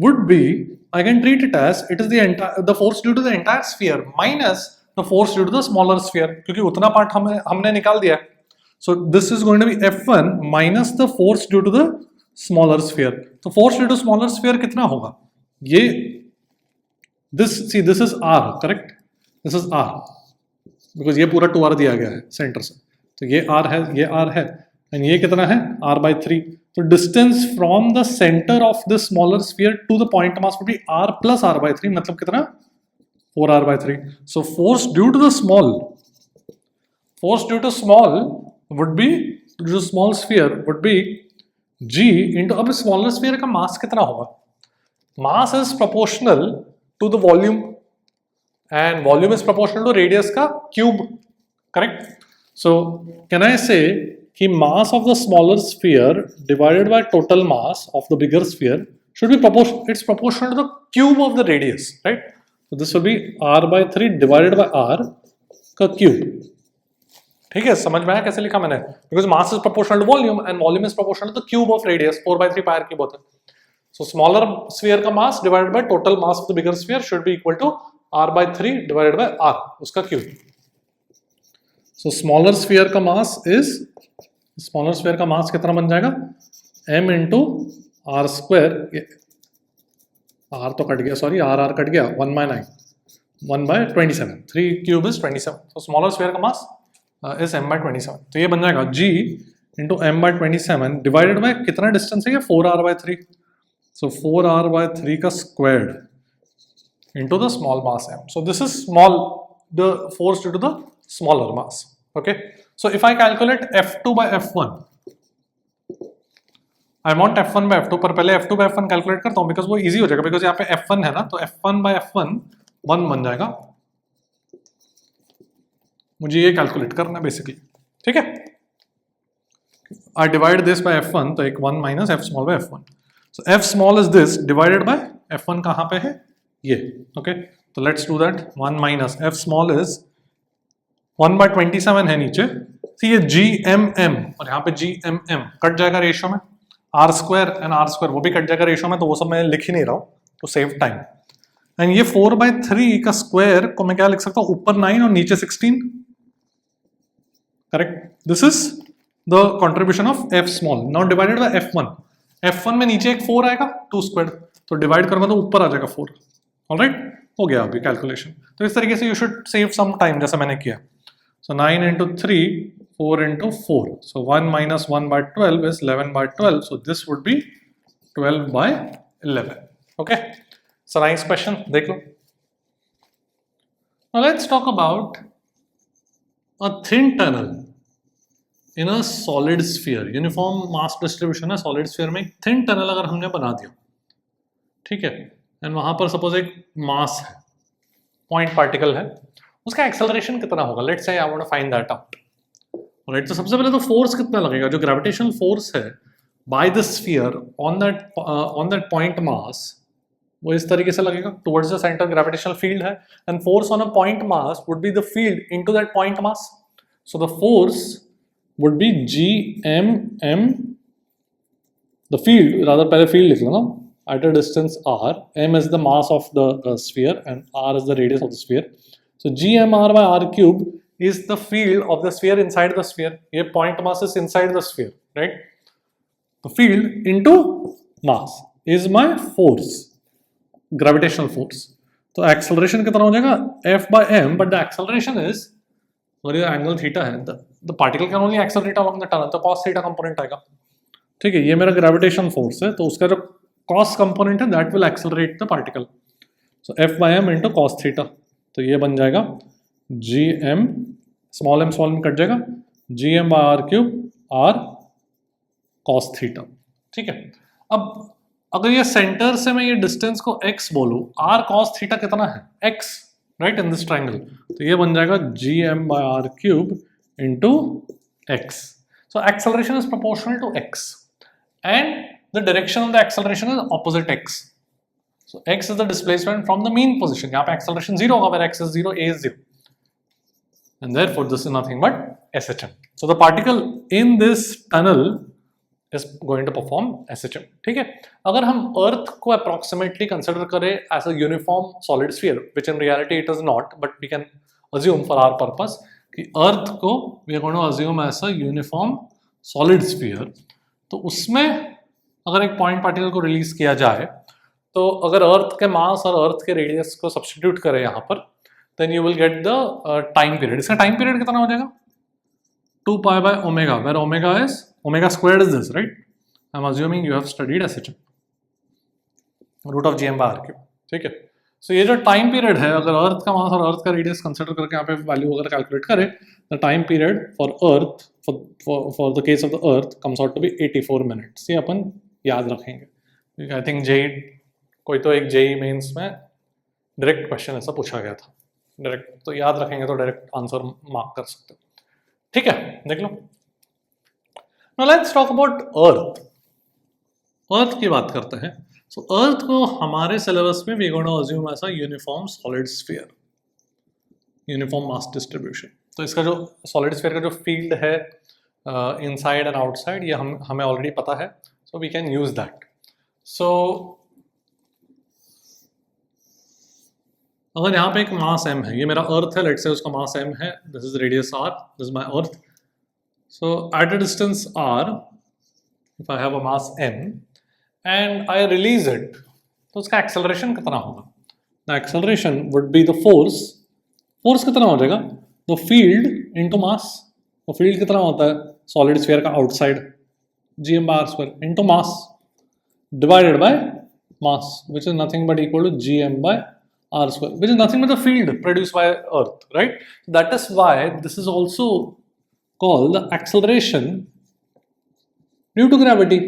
would be, I can treat it as it is the force due to the entire sphere minus the force due to the smaller sphere, क्योंकि उतना part हमने निकाल दिया है। So this is going to be F1 minus the force due to the smaller sphere. तो force due to smaller sphere कितना होगा, ये this is R, correct, this is R, because ये पूरा 2r दिया गया है सेंटर से, तो ये r है, ये r है, एंड ये कितना है r/3. तो distance from the centre of the smaller sphere to the point mass would be r plus r/3, मतलब कितना 4r/3. So force due to small would be, जो small sphere would be g into, अब smaller sphere का mass कितना होगा? Mass is proportional to the volume and volume is proportional to radius का cube, correct? So can I say कि mass of the smaller sphere divided by total mass of the bigger sphere should be proportional to the cube of the radius, right? So this will be r/3 divided by r का cube. ठीक है, समझ में आया कैसे लिखा मैंने? Because mass is proportional to volume and volume is proportional to the cube of radius. 4/3 pi r cube होता है. So smaller sphere का mass divided by total mass of the bigger sphere should be equal to r/3 divided by r, उसका cube. So smaller sphere का mass is, smaller sphere का mass कितना बन जाएगा? m into R square, R तो cut गया, sorry R cut गया, 1/9, 1/27, 3 cube is 27. तो स्मॉलर स्फीयर का मास इज m/27. तो ये बन जाएगा g into m/27 divided by कितना डिस्टेंस है ये? 4r/3. सो 4r/3 का squared into the small mass m. So this is small, the force due to the smaller mass. Okay, so if I calculate F2 by F1, I want F1 by F2, पर पहले F2 by F1 calculate करता हूं because वो easy हो जाएगा, because यहाँ पे F1 है ना, तो F1 by F1 1 बन जाएगा. मुझे ये कैलकुलेट करना है बेसिकली, ठीक है? I divide this by F1, तो एक 1 minus F small by F1. So F small is this divided by F1 कहाँ पे है? ये. ओके, तो let's do that. 1 minus F small is 1/27 है नीचे. See ये GMM और यहाँ पे GMM कट जाएगा रेशियो में, R square and R square वो भी कट जाएगा रेशियो में, तो वो सब मैं लिख ही नहीं रहा हूँ तो सेव टाइम. एंड ये 4/3 का स्क्वायर को मैं क्या लिख सकता हूँ? ऊपर 9 और नीचे 16, correct? This is the contribution of F small. Now divided by F1. F1 में नीचे एक 4 आएगा, 2 स्क्वायर, तो डिवाइड करूंगा तो ऊपर आ जाएगा 4. ऑलराइट, हो गया अभी कैलकुलेशन. तो इस तरीके से you should save some time जैसा मैंने किया. So 9 into 3, 4 into 4. So 1 minus 1/12 is 11/12. So this would be 12/11. Okay. So nice question. देख लो. Now let's talk about a thin tunnel in a solid sphere. Uniform mass distribution है solid sphere में. Thin tunnel अगर हमने बना दिया, ठीक है, and वहां पर suppose एक mass है, point particle है, उसका एक्सेलरेशन कितना होगा? Let's say I want to find that out. Right, तो सबसे पहले तो फोर्स कितना लगेगा? जो ग्रेविटेशनल फोर्स है by the sphere on that point mass, वो इस तरीके से लगेगा towards the centre. Gravitational field है and force on a point mass would be the field into that point mass. So the force would be GMM, the field, rather पहले field लिख लो ना, at a distance r, m is the mass of the sphere and r is the radius of the sphere. So GMR by r cube is the field of the sphere inside the sphere. ये point mass is inside the sphere, right? The field into mass is my force, gravitational force. तो acceleration कितना हो जाएगा? F by m, but the acceleration is, अगर ये angle theta है, the particle can only accelerate along the tunnel, तो cos theta component आएगा. ठीक है, ये मेरा gravitational force है, तो उसका जो cos component है that will accelerate the particle. So F by m into cos theta. तो ये बन जाएगा GM, स्मॉल m कट जाएगा, GM by r cube r cos theta. ठीक है, अब अगर ये सेंटर से मैं ये डिस्टेंस को x बोलूं, r cos थीटा कितना है? x, right, in this triangle. तो ये बन जाएगा GM by r cube into x. So acceleration is proportional to x and the direction of the acceleration is opposite x. So x is the displacement from the mean position. यहाँ पे acceleration 0 होगा, where x is 0, a is 0. And therefore this is nothing but SHM. So the particle in this tunnel is going to perform SHM. ठीक है, अगर हम अर्थ को approximately consider करें as a uniform solid sphere, which in reality it is not, but we can assume for our purpose कि अर्थ को we are going to assume as a uniform solid sphere. तो उसमें अगर एक पॉइंट पार्टिकल को release किया जाए, तो अगर अर्थ के मास और अर्थ के रेडियस को सब्स्टिट्यूट करें यहाँ पर, then you will get the time period. इसका टाइम पीरियड कितना हो जाएगा? 2 pi by omega, where omega squared is this, right? I'm assuming you have studied SHM. Root of GM by r cube, ठीक है. सो ये जो टाइम पीरियड है, अगर अर्थ का मास और अर्थ का रेडियस कंसिडर करके यहाँ पे वैल्यू अगर कैलकुलेट करें, the time period for earth for the case of the earth comes out to be 84 minutes. ये अपन याद रखेंगे. आई थिंक जेई कोई तो एक जेई मेंस में डायरेक्ट क्वेश्चन ऐसा पूछा गया था. डायरेक्ट तो याद रखेंगे तो डायरेक्ट आंसर मार्क कर सकते हो. ठीक है, देख लो. Now let's talk about earth. अर्थ की बात करते हैं. सो अर्थ को हमारे सिलेबस में we gonna assume as a uniform solid sphere, uniform mass distribution. तो इसका जो सॉलिड स्फीयर का जो फील्ड है इनसाइड एंड आउटसाइड, ये हमें ऑलरेडी पता है. So we can use that. So अगर यहाँ पे एक मास m है, ये मेरा अर्थ है, लेट्स से उसका मास m है, this is radius r, this is my earth. So at a distance r, if I have a mass m and I release it, तो उसका एक्सेलरेशन कितना होगा? The acceleration would be the force. Force कितना हो जाएगा? The field into mass. तो field कितना होता है सॉलिड स्फीयर का outside? gm by r square into mass divided by mass, which is nothing but equal to gm by r square, which is nothing but the field produced by Earth, right? That is why this is also called the acceleration due to gravity.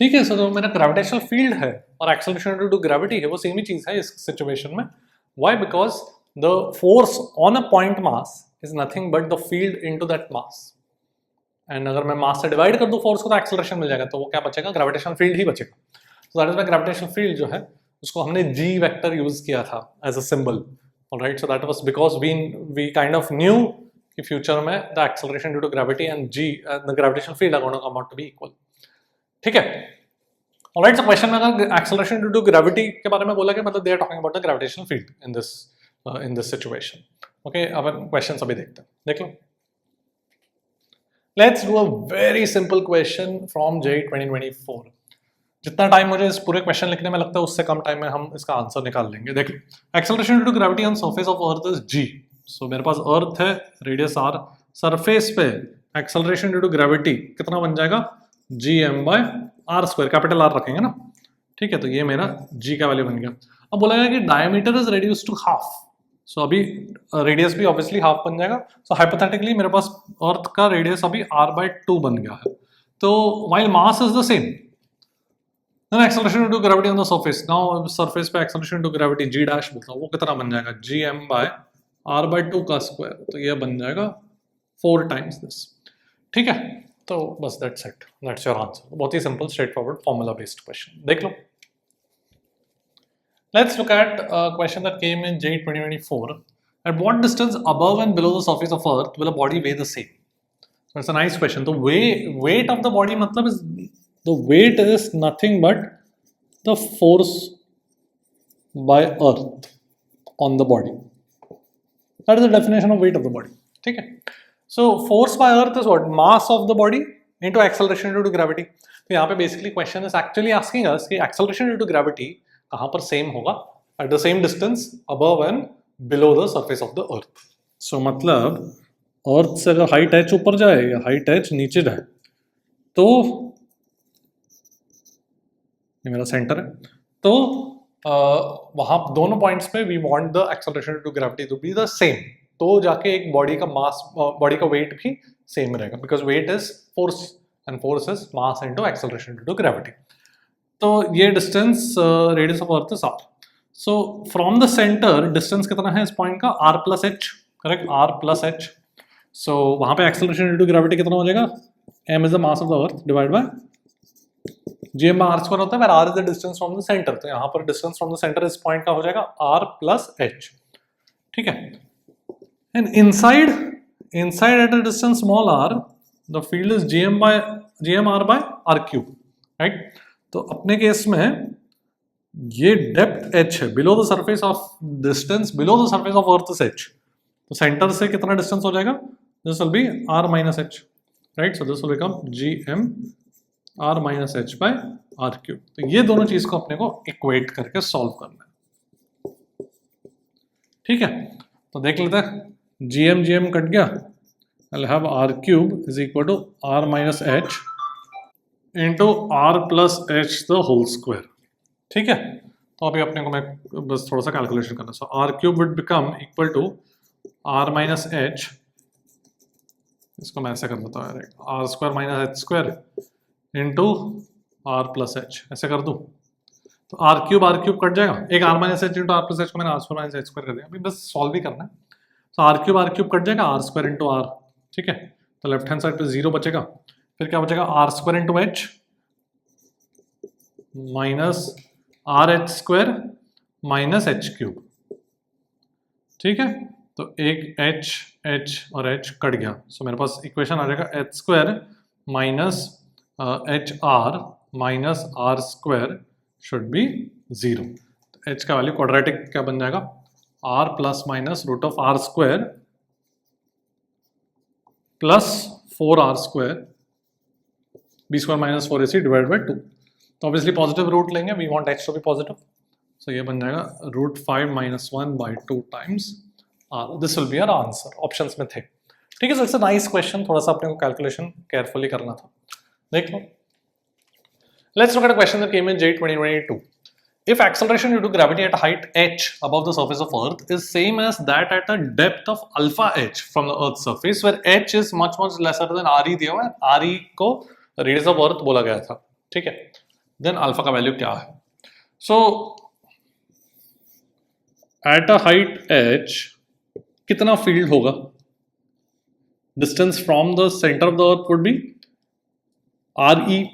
ठीक है. सो तो मेरा gravitational field है और acceleration due to gravity है, वो same ही चीज है इस सिचुएशन में. Why? Because the force on a point mass is nothing but the field into that mass. And अगर मैं मास से डिवाइड कर दूं फोर्स को तो एक्सेलरेशन मिल जाएगा, तो वो क्या बचेगा? ग्रेविटेशनल फील्ड ही बचेगा. So that is why gravitational field जो है उसको हमने g वेक्टर यूज किया था as a symbol. Alright, so that was because we kind of knew कि फ्यूचर में the acceleration due to gravity and g the gravitational field are gonna come out to be equal. ठीक है. Alright, so question में अगर acceleration due to gravity के बारे में बोला गया, मतलब they are talking about the gravitational field in this situation. Okay, अब क्वेश्चन अभी देखते हैं. देख लो. Let's do a very simple question from JEE 2024. जितना टाइम मुझे इस पूरे क्वेश्चन लिखने में लगता है उससे कम टाइम में हम इसका आंसर निकाल लेंगे. देख लो. Acceleration due to gravity on surface of earth is g. So मेरे पास अर्थ है, रेडियस r, सरफेस पे एक्सेलरेशन ड्यू टू ग्रेविटी कितना बन जाएगा? gm by r square, capital R रखेंगे ना. ठीक है, तो ये मेरा g का वैल्यू बन गया. अब बोला गया कि diameter is reduce to half. So अभी रेडियस भी ऑब्वियसली हाफ बन जाएगा. सो हाइपोथेटिकली मेरे पास अर्थ का रेडियस अभी r/2 बन गया है. तो while mass is the same, then acceleration due to gravity on the surface, now surface पे acceleration due to gravity g dash बोलता हूं, वो कितना बन जाएगा? gm by r/2 का स्क्वायर. तो ये बन जाएगा 4 टाइम्स दिस. ठीक है, तो बस that's it, that's your answer. बहुत ही simple straightforward formula based question. देख लो. Let's look at question that came in JEE 2024. At what distance above and below the surface of earth will a body weigh the same? It's a nice question. तो weight of the body मतलब is the weight is nothing but the force by earth on the body. That is the definition of weight of the body. ठीक है. So force by earth is what? Mass of the body into acceleration due to gravity. तो यहाँ पे basically question is actually asking us कि acceleration due to gravity कहाँ पर same होगा at the same distance above and below the surface of the earth. So मतलब earth से अगर height h ऊपर जाए या height h नीचे जाए, तो ये मेरा center है, तो वहाँ दोनों points पे we want the acceleration due to gravity to be the same. तो जाके एक बॉडी का मास, बॉडी का वेट भी सेम रहेगा, because weight is force and force is mass into acceleration due to gravity. तो ये distance radius of earth is r. So from the centre distance कितना है इस पॉइंट का? r plus h. Correct, r plus h. So वहां पे acceleration due to gravity कितना हो जाएगा? m is the mass of the earth divide by gm by r square होता है, where r is the distance from the centre. तो यहाँ पर डिस्टेंस फ्रॉम द सेंटर इस पॉइंट का हो जाएगा r प्लस h. ठीक है. And inside at a distance small r, the field is gm r by r cube, right? तो अपने केस में ये डेप्थ h है, below the surface of distance below the surface of earth is h. तो centre से कितना distance हो जाएगा? This will be r minus h, right? So this will become gm r minus h by r cube. तो ये दोनों चीज को अपने को इक्वेट करके सॉल्व करना है. ठीक है, तो देख लेते हैं. GM कट गया, I'll have r cube is equal to r minus h into r plus h the whole square. ठीक है, तो अभी अपने को मैं बस थोड़ा सा कैलकुलेशन करना, सो r cube would become equal to r minus h, इसको मैं ऐसे कर देता हूँ, r square minus h square into r plus h, ऐसे कर दूँ तो r cube कट जाएगा, एक r minus h into r plus h को मैंने r square minus h square कर दिया, अभी बस सॉल्व भी करना है, तो r cube कट जाएगा, r square into r, ठीक है, तो लेफ्ट हैंड साइड पे 0 बचेगा, फिर क्या बचेगा r square into h minus R H square minus H cube, ठीक है, तो एक एच और एच कट गया, सो मेरे पास इक्वेशन आ जाएगा H square minus H R minus R square should be 0, तो एच का वैल्यू क्वाड्रेटिक क्या बन जाएगा, R plus minus root of R square plus 4r square B square minus 4ac divide by 2, तो ऑब्वियसली पॉजिटिव रूट लेंगे, we want h to be positive, so ये बन जाएगा रूट 5 माइनस 1 by 2 times r, this will be our answer, options में थे, ठीक है, so it's a nice question, थोड़ा सा अपने को कैलकुलेशन केयरफुली करना था, देख लो। Let's look at a question that came in JEE 2022. If acceleration due to gravity at height h above the surface of Earth is same as that at a depth of alpha h from the Earth's surface, where h is much lesser than re दिया हुआ है, re को radius of Earth बोला गया था, ठीक है, then alpha का वैल्यू क्या है, so at a height h कितना फील्ड होगा, distance from the center of the Earth would be re,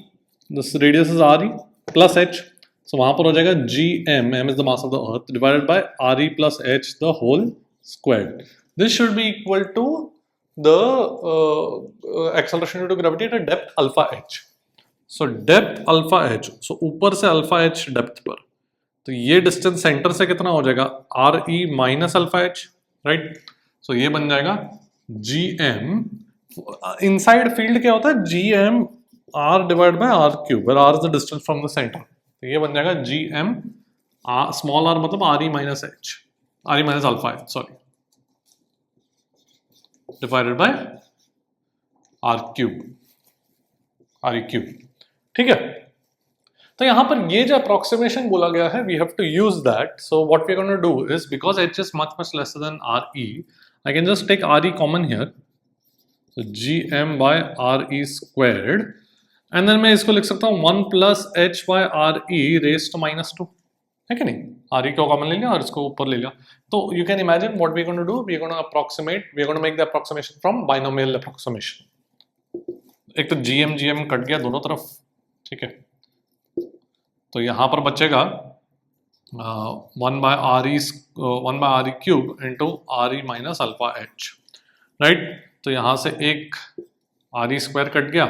this radius is re plus h, so वहां पर हो जाएगा gm, m is the mass of the earth, divided by re plus h the whole squared. This should be equal to the acceleration due to gravity at a depth alpha h. So depth alpha h, so ऊपर से alpha h depth पर, तो ये distance centre से कितना हो जाएगा, re minus alpha h, right, so ये बन जाएगा gm, इनसाइड फील्ड क्या होता है, gm r divide by r cube, where r is the distance from the center, तो ये बन जाएगा gm स्मॉल r मतलब re minus h, re minus alpha h, sorry, divided by r cube, re cube, ठीक है, तो यहां पर ये जो अप्रोक्सीमेशन बोला गया है, we have to use that, so what we are going to do is, because h is much lesser than re, I can just take re common here, so gm by re squared, and then मैं इसको लिख सकता हूँ 1 plus H by R E raise to minus 2, है कि नहीं, R E को common ले लिया और इसको ऊपर ले लिया, तो you can imagine what we going to do, we are going to approximate, we are going to make the approximation from binomial approximation, एक तो gm कट गया दोनों तरफ, ठीक है, तो यहाँ पर बचेगा 1 by R E cube into R E minus alpha H, right, तो यहाँ से एक आर ई स्क्वायर कट गया,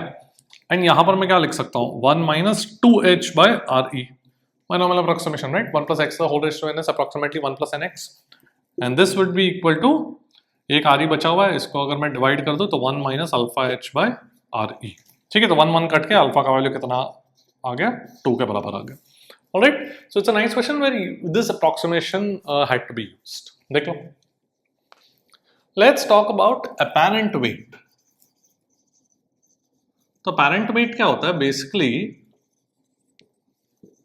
एंड यहाँ पर मैं क्या लिख सकता हूँ, 1 minus 2h by R E, binomial approximation, right, 1 plus X whole raised to n is approximately 1 plus nx, and this would be equal to, एक आर ई बचा हुआ है, इसको अगर मैं डिवाइड कर दूँ तो 1 minus alpha H by R E, ठीक है, तो 1 1 कट के अल्फा का वैल्यू कितना आ गया, 2 के बराबर आ गया, alright, so it's a nice question where this approximation had to be used, देख लो। Let's talk about apparent weight, तो apparent weight क्या होता है, basically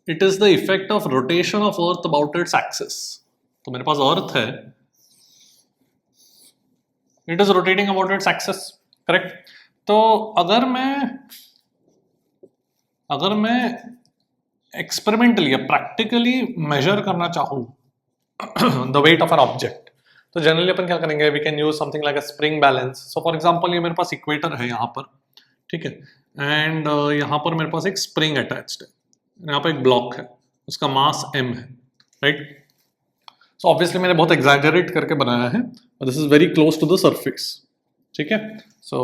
it is the effect of rotation of earth about its axis, तो मेरे पास earth है, it is rotating about its axis, correct, तो अगर मैं एक्सपेरिमेंटली या प्रैक्टिकली मेजर करना चाहूँ the weight of an object, तो जनरली अपन क्या करेंगे, we can use something like a spring balance, so for example ये मेरे पास इक्वेटर है यहाँ पर, ठीक है, एंड यहाँ पर मेरे पास एक स्प्रिंग अटैच्ड है, यहाँ पर एक ब्लॉक है, उसका मास m है, राइट, सो ऑब्वियसली मैंने बहुत एग्जैजरेट करके बनाया है, this is very close to the surface, ठीक है, so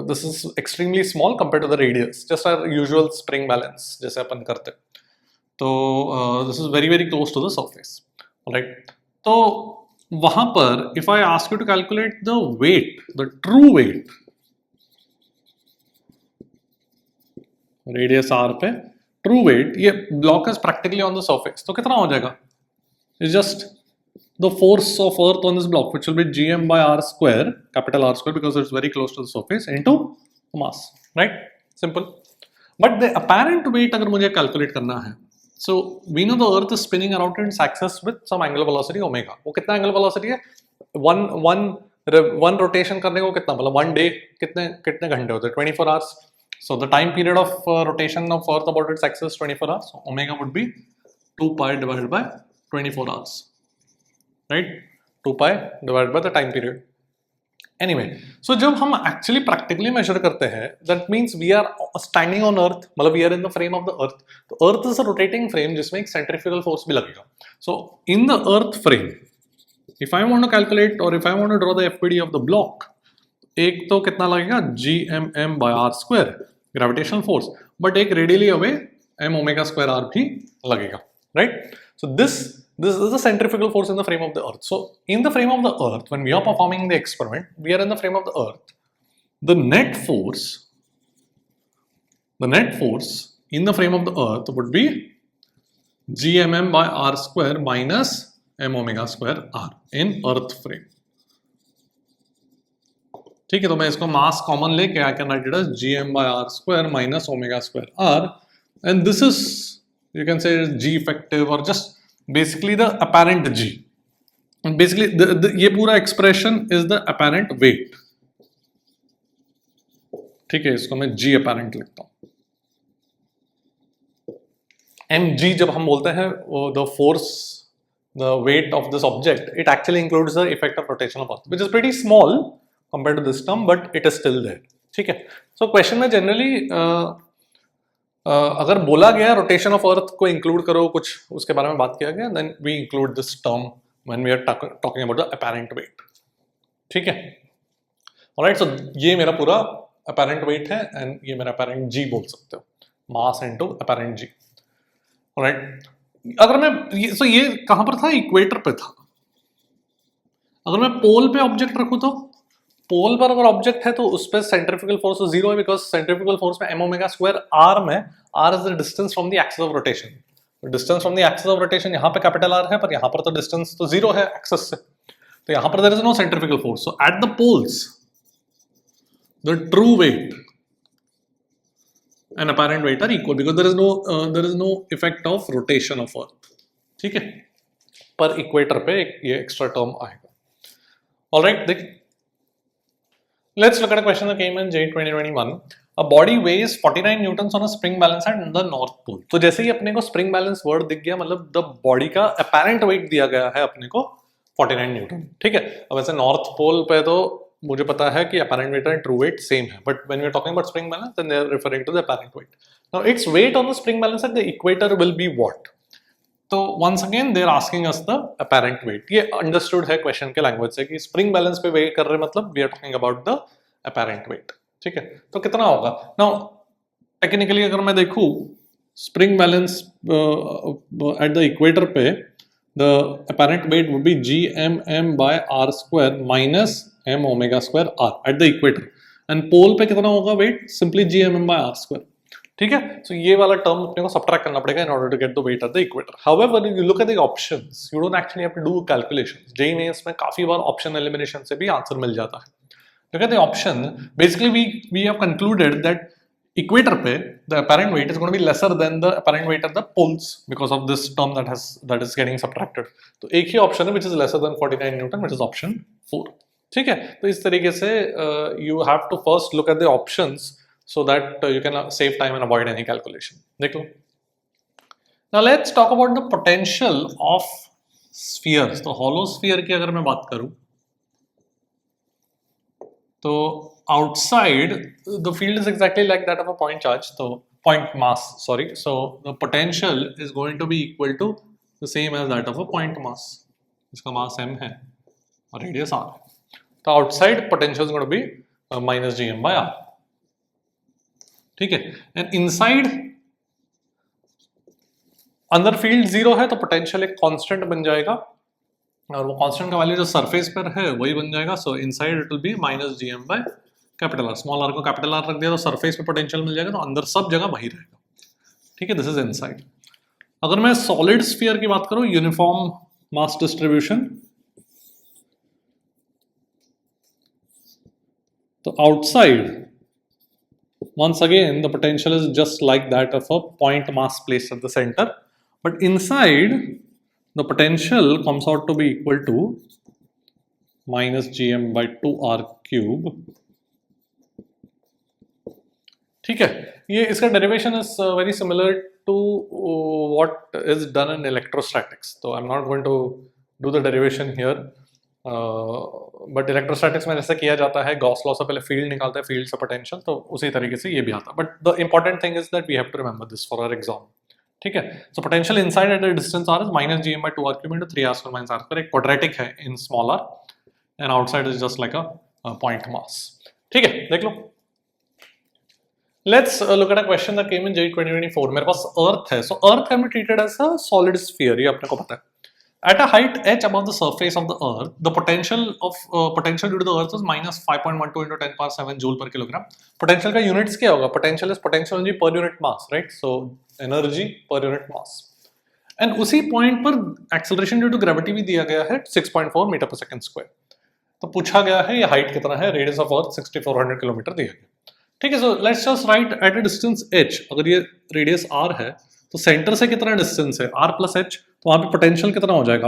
this is extremely small compare to the radius, just our usual spring balance जैसे अपन करते, तो this is very very close to the surface, right, तो वहां पर if I ask you to calculate the weight, the true weight, radius R पे true wait, ये block is practically on the surface, तो कितना हो जाएगा, is just the force of earth on this block, which will be gm by r square, capital R square, because it's very close to the surface, into mass, right? Simple. But the apparent weight अगर मुझे calculate करना है, so we know the earth is spinning around its axis with some angular velocity omega. वो कितना angular velocity है? one rotation करने को कितना, मतलब one day कितने घंटे होते हैं? 24 hours. So the time period of rotation of earth about its axis 24 hours. So omega would be 2 pi divided by 24 hours, right? 2 pi divided by the time period. Anyway, so जब हम actually practically measure करते हैं, that means we are standing on earth, मतलब we are in the frame of the earth. तो earth is a rotating frame जिसमें एक centrifugal force भी लगेगा. So in the earth frame, if I want to calculate or if I want to draw the FPD of the block, एक तो कितना लगेगा gmm by r square gravitational force, but एक radially away m omega square r भी लगेगा, right? So this is the centrifugal force in the frame of the earth. So in the frame of the earth, when we are performing the experiment, we are in the frame of the earth. The net force in the frame of the earth would be gmm by r square minus m omega square r in earth frame. ठीक है, तो मैं इसको mass common लेके I can write it as gm by r square minus omega square r, and this is, you can say, g effective or just basically the apparent g. And basically ये पूरा expression is the apparent weight. ठीक है, इसको मैं g apparent लिखता हूँ. mg जब हम बोलते हैं the force, the weight of this object, it actually includes the effect of rotational force, which is pretty small compared to this term, but it is still there. ठीक है. So question में generally अगर बोला गया rotation of अर्थ को include करो, कुछ उसके बारे में बात किया गया, then we include this term when we are talking about the apparent weight. ठीक है, ऑलराइट. सो ये मेरा पूरा अपैरेंट वेट है एंड ये मेरा अपैरेंट जी बोल सकते हो, मास इनटू अपैरेंट जी. ऑलराइट, अगर मैं ये कहां पर था? इक्वेटर पे था. अगर मैं पोल पे ऑब्जेक्ट रखूं तो पोल पर अगर ऑब्जेक्ट है तो उस पर सेंट्रीफ्यूगल फोर्स जीरो है, बिकॉज सेंट्रीफ्यूगल फोर्स में एम ओमेगा स्क्वायर आर में, R is the distance from the axis of rotation. Distance from the axis of rotation यहाँ पे कैपिटल आर है, पर यहाँ पर तो डिस्टेंस तो जीरो है एक्सिस से, तो यहाँ पर there is no centrifugal force. So at the poles the true weight and apparent weight are equal, because there is no effect of rotation of earth. ठीक है, पर इक्वेटर पे ये एक्स्ट्रा टर्म आएगा. ऑलराइट, देख, let's look at a question that came in J 2021. A body weighs 49 newtons on a spring balance at the north pole. तो जैसे ही अपने को spring balance word दिख गया, मतलब the body का apparent weight दिया गया है अपने को 49 न्यूटन. ठीक है, अब वैसे नॉर्थ पोल पे तो मुझे पता है कि apparent weight and true weight same है, but when we are talking about spring balance, then they are referring to the apparent weight. Now its weight on the spring balance at the equator will be what? तो once again they are asking us the apparent weight. ये understood है question के language से कि spring balance पे weigh कर रहे, मतलब we are talking about the apparent weight. ठीक है, तो कितना होगा? Now technically अगर मैं देखूँ spring balance at the equator पे the apparent weight would be gmm by r square minus m omega square r at the equator, and pole पे कितना होगा weight? Simply gmm by r square. ठीक है, so ये वाला term अपने को सब्ट्रैक्ट करना पड़ेगा in order to get the weight at the equator. However, if you look at the options, you don't actually have to do calculations. JEE Mains में काफी बार option elimination से भी आंसर मिल जाता है. Look at the option. Basically, we have concluded that equator पे the apparent weight is going to be lesser than the apparent weight at the poles because of this term that is getting subtracted. तो एक ही option है which is lesser than 49 Newton, which is option 4. ठीक है, तो इस तरीके से you have to first look at the options so that you can save time and avoid any calculation. देख लो. Now let's talk about the potential of spheres. तो hollow sphere की अगर मैं बात करूं तो outside the field is exactly like that of a point charge, so point mass, sorry. So the potential is going to be equal to the same as that of a point mass. इसका mass m है और radius r है. तो outside potential is going to be minus gm by r. ठीक है, and inside अंदर field zero है तो पोटेंशियल एक कांस्टेंट बन जाएगा, और वो कांस्टेंट का वैल्यू जो सरफेस पर है वही बन जाएगा. So inside it will be minus GM by capital R. Small R को कैपिटल आर रख दिया तो सरफेस पे पोटेंशियल मिल जाएगा, तो अंदर सब जगह वही रहेगा. ठीक है, दिस इज इनसाइड. अगर मैं सॉलिड स्फीयर की बात करूं, यूनिफॉर्म मास डिस्ट्रीब्यूशन, तो outside once again the potential is just like that of a point mass placed at the center, but inside the potential comes out to be equal to minus gm by 2r cube. ठीक है, ये इसका derivation is very similar to what is done in electrostatics, तो I am not going to do the derivation here, but electrostatics में जैसे किया जाता है, गॉस लॉ से पहले फील्ड निकालते हैं, फील्ड से पोटेंशियल, तो उसी तरीके से ये भी आता है, but the important thing is that we have to remember this for our exam. ठीक है, so potential inside at the distance r is minus GM by 2r cube into 3r square minus r square, एक quadratic है in small r, and outside is just like a point mass. ठीक है, देख लो. Let's look at a question that came in JEE 2024. मेरे पास earth है, so earth can be treated as a solid sphere, ये अपने को पता है. At a height h above the surface of the earth, the potential due to the earth is minus 5.12 into 10 power 7 joule per kilogram. Potential का units क्या होगा? Potential is potential energy per unit mass, right? So energy per unit mass. And उसी point पर acceleration due to gravity भी दिया गया है 6.4 meter per second square. तो पूछा गया है ये height कितना है? Radius of earth 6400 किलोमीटर दिया गया. ठीक है, सो let's just right eight a distance h, अगर ये रेडियस r है तो सेंटर से कितना डिस्टेंस है r प्लस h, तो वहां पे पोटेंशियल कितना हो जाएगा?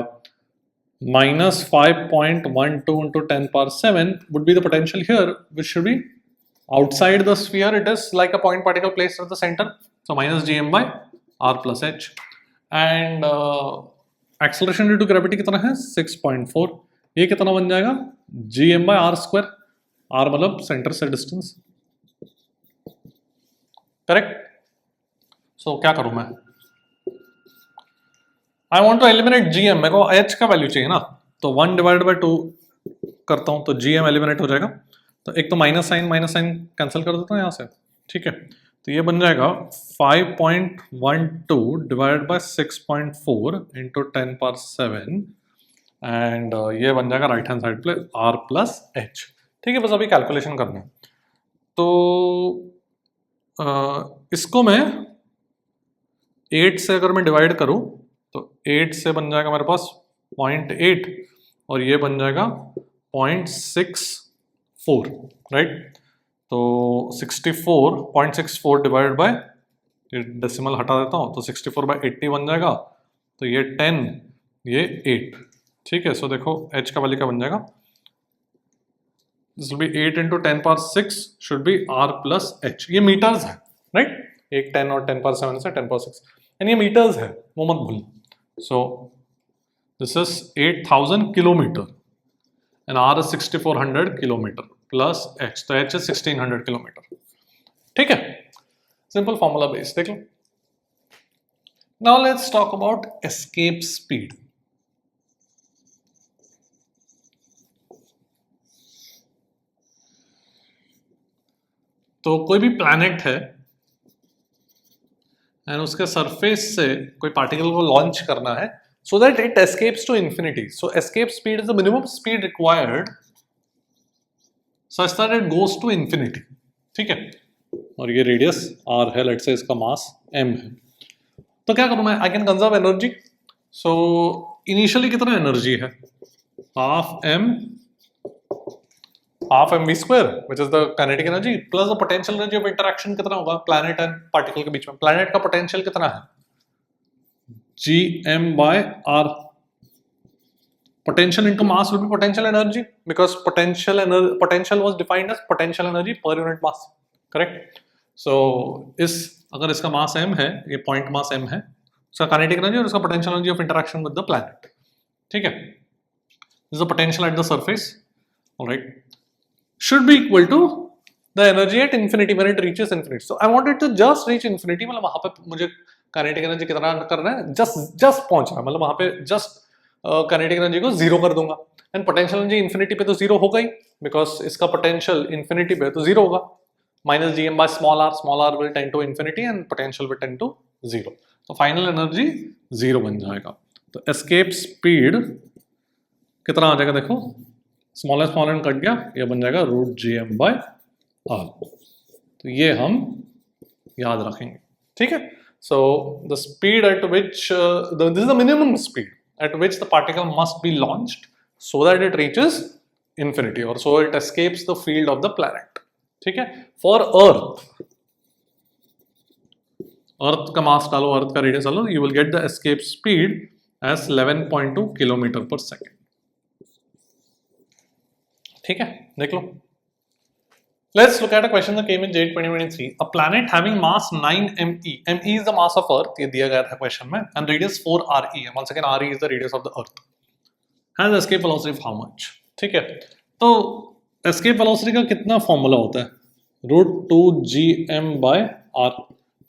Minus 5.12 into 10 power 7 would be the potential here, which should be outside the sphere, it is like a point particle placed at the centre, so minus gm by r plus h. And acceleration due to gravity कितना है? 6.4. ये कितना बन जाएगा? gm by r square, r मतलब centre से distance, correct. So क्या करूं मैं? I want to eliminate GM, मेरे को एच का वैल्यू चाहिए ना, तो 1 डिवाइड बाय 2 करता हूं तो जीएम एलिमिनेट हो जाएगा. तो एक तो माइनस साइन कैंसिल कर देता हूं यहां से. ठीक है, तो ये बन जाएगा 5.12 divide by 6.4 into 10 power 7, and ये बन जाएगा राइट हैंड साइड पे r प्लस एच. ठीक है, बस अभी कैलकुलेशन करना है. तो इसको मैं 8 से अगर मैं डिवाइड करूं तो 8 से बन जाएगा मेरे पास 0.8 और ये बन जाएगा 0.64, राइट. तो 0.64 डिवाइड बाय, डेसिमल हटा देता हूं, तो 64 बाय 80 बन जाएगा, तो ये 10, ये 8. ठीक है, सो देखो h का वैल्यू क्या बन जाएगा? This will be 8 into 10 power 6 should be r plus h. ये मीटर्स है, राइट. एक 10 और 10 power 7 से 10 power 6, एंड ये मीटर्स है, वो मत भूल. So this is 8000 kilometre and r is 6400 kilometre plus h, तो h is 1600 किलोमीटर. ठीक है, सिंपल फॉर्मूला बेस देख लो. Now let's talk about escape speed. तो कोई भी प्लैनेट है एंड उसके सरफेस से कोई पार्टिकल को लॉन्च करना है so that it escapes to infinity. So escape speed is the minimum speed required such that it goes to infinity. ठीक है, और ये रेडियस r है, लेट्स से इसका मास m है. तो क्या करूं मैं? I can conserve energy. So initially कितना एनर्जी है? half mv square, which is the kinetic energy, plus the potential energy of interaction कितना होगा planet and particle के बीच में? planet का potential कितना है? gm by r. potential into mass will be potential energy because potential was defined as potential energy per unit mass, correct? so अगर इसका mass m है, ये point mass m है, उसका kinetic energy और उसका potential energy of interaction with the planet. ठीक है, this is the potential at the surface, all right, should be equal to the energy at infinity when it reaches infinity. So I want it to just reach infinity, मतलब वहां पे मुझे kinetic energy कितना करना है? just पहुंचना, मतलब वहां पे just kinetic energy को जीरो कर दूंगा, and potential energy infinity पे तो जीरो होगा ही because इसका potential infinity पे तो जीरो होगा. minus gm by small r will tend to infinity and potential will tend to zero. तो final energy जीरो बन जाएगा. तो escape speed कितना आ जाएगा? देखो स्मॉल एंड कट गया, ये बन जाएगा √gm by r. तो ये हम याद रखेंगे. ठीक है, so the speed at which this is the minimum speed at which the particle must be launched so that it reaches infinity, और so it escapes the field of the planet. ठीक है. For अर्थ का मास डालो, अर्थ का radius डालो, you will get the escape speed as 11.2 kilometre पर second. ठीक है, देख लो. Let's look at a question that came in J 2023. A planet having mass 9 ME. ME is the mass of Earth. ये दिया गया था क्वेश्चन में. And radius 4 RE. Once again, RE is the radius of the Earth. Has escape velocity of how much? ठीक है. तो escape velocity का कितना फॉर्मूला होता है? √2gm by r.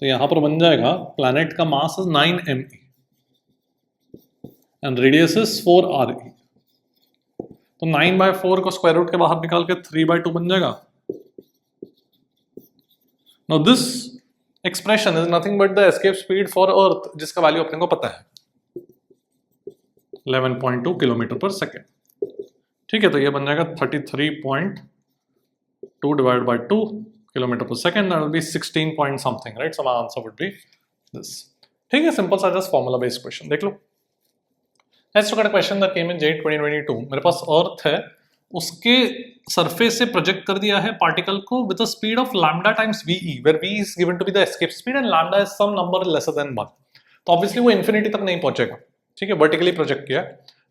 तो यहाँ पर बन जाएगा planet का mass is 9 ME and radius is 4 RE. तो 9/4 को स्क्वायर रूट के बाहर निकाल के 3/2 बन जाएगा. Now this expression is nothing but the escape speed for Earth, जिसका वैल्यू अपने को पता है 11.2 किलोमीटर पर सेकेंड. ठीक है, तो ये बन जाएगा 33.2 divided by 2 किलोमीटर पर second. That will be 16 point something, right? So my answer would be this. ठीक है, सिंपल सा जस्ट फॉर्मूला बेस्ड क्वेश्चन. देख लो. Let's look at a question that came in J 2022. मेरे पास अर्थ है, उसके surface से प्रोजेक्ट कर दिया है पार्टिकल को with the speed of lambda times VE, where V is given to be the escape speed and lambda is some number lesser than 1. तो ऑब्वियसली वो इन्फिनिटी तक नहीं पहुंचेगा. ठीक है, वर्टिकली प्रोजेक्ट किया,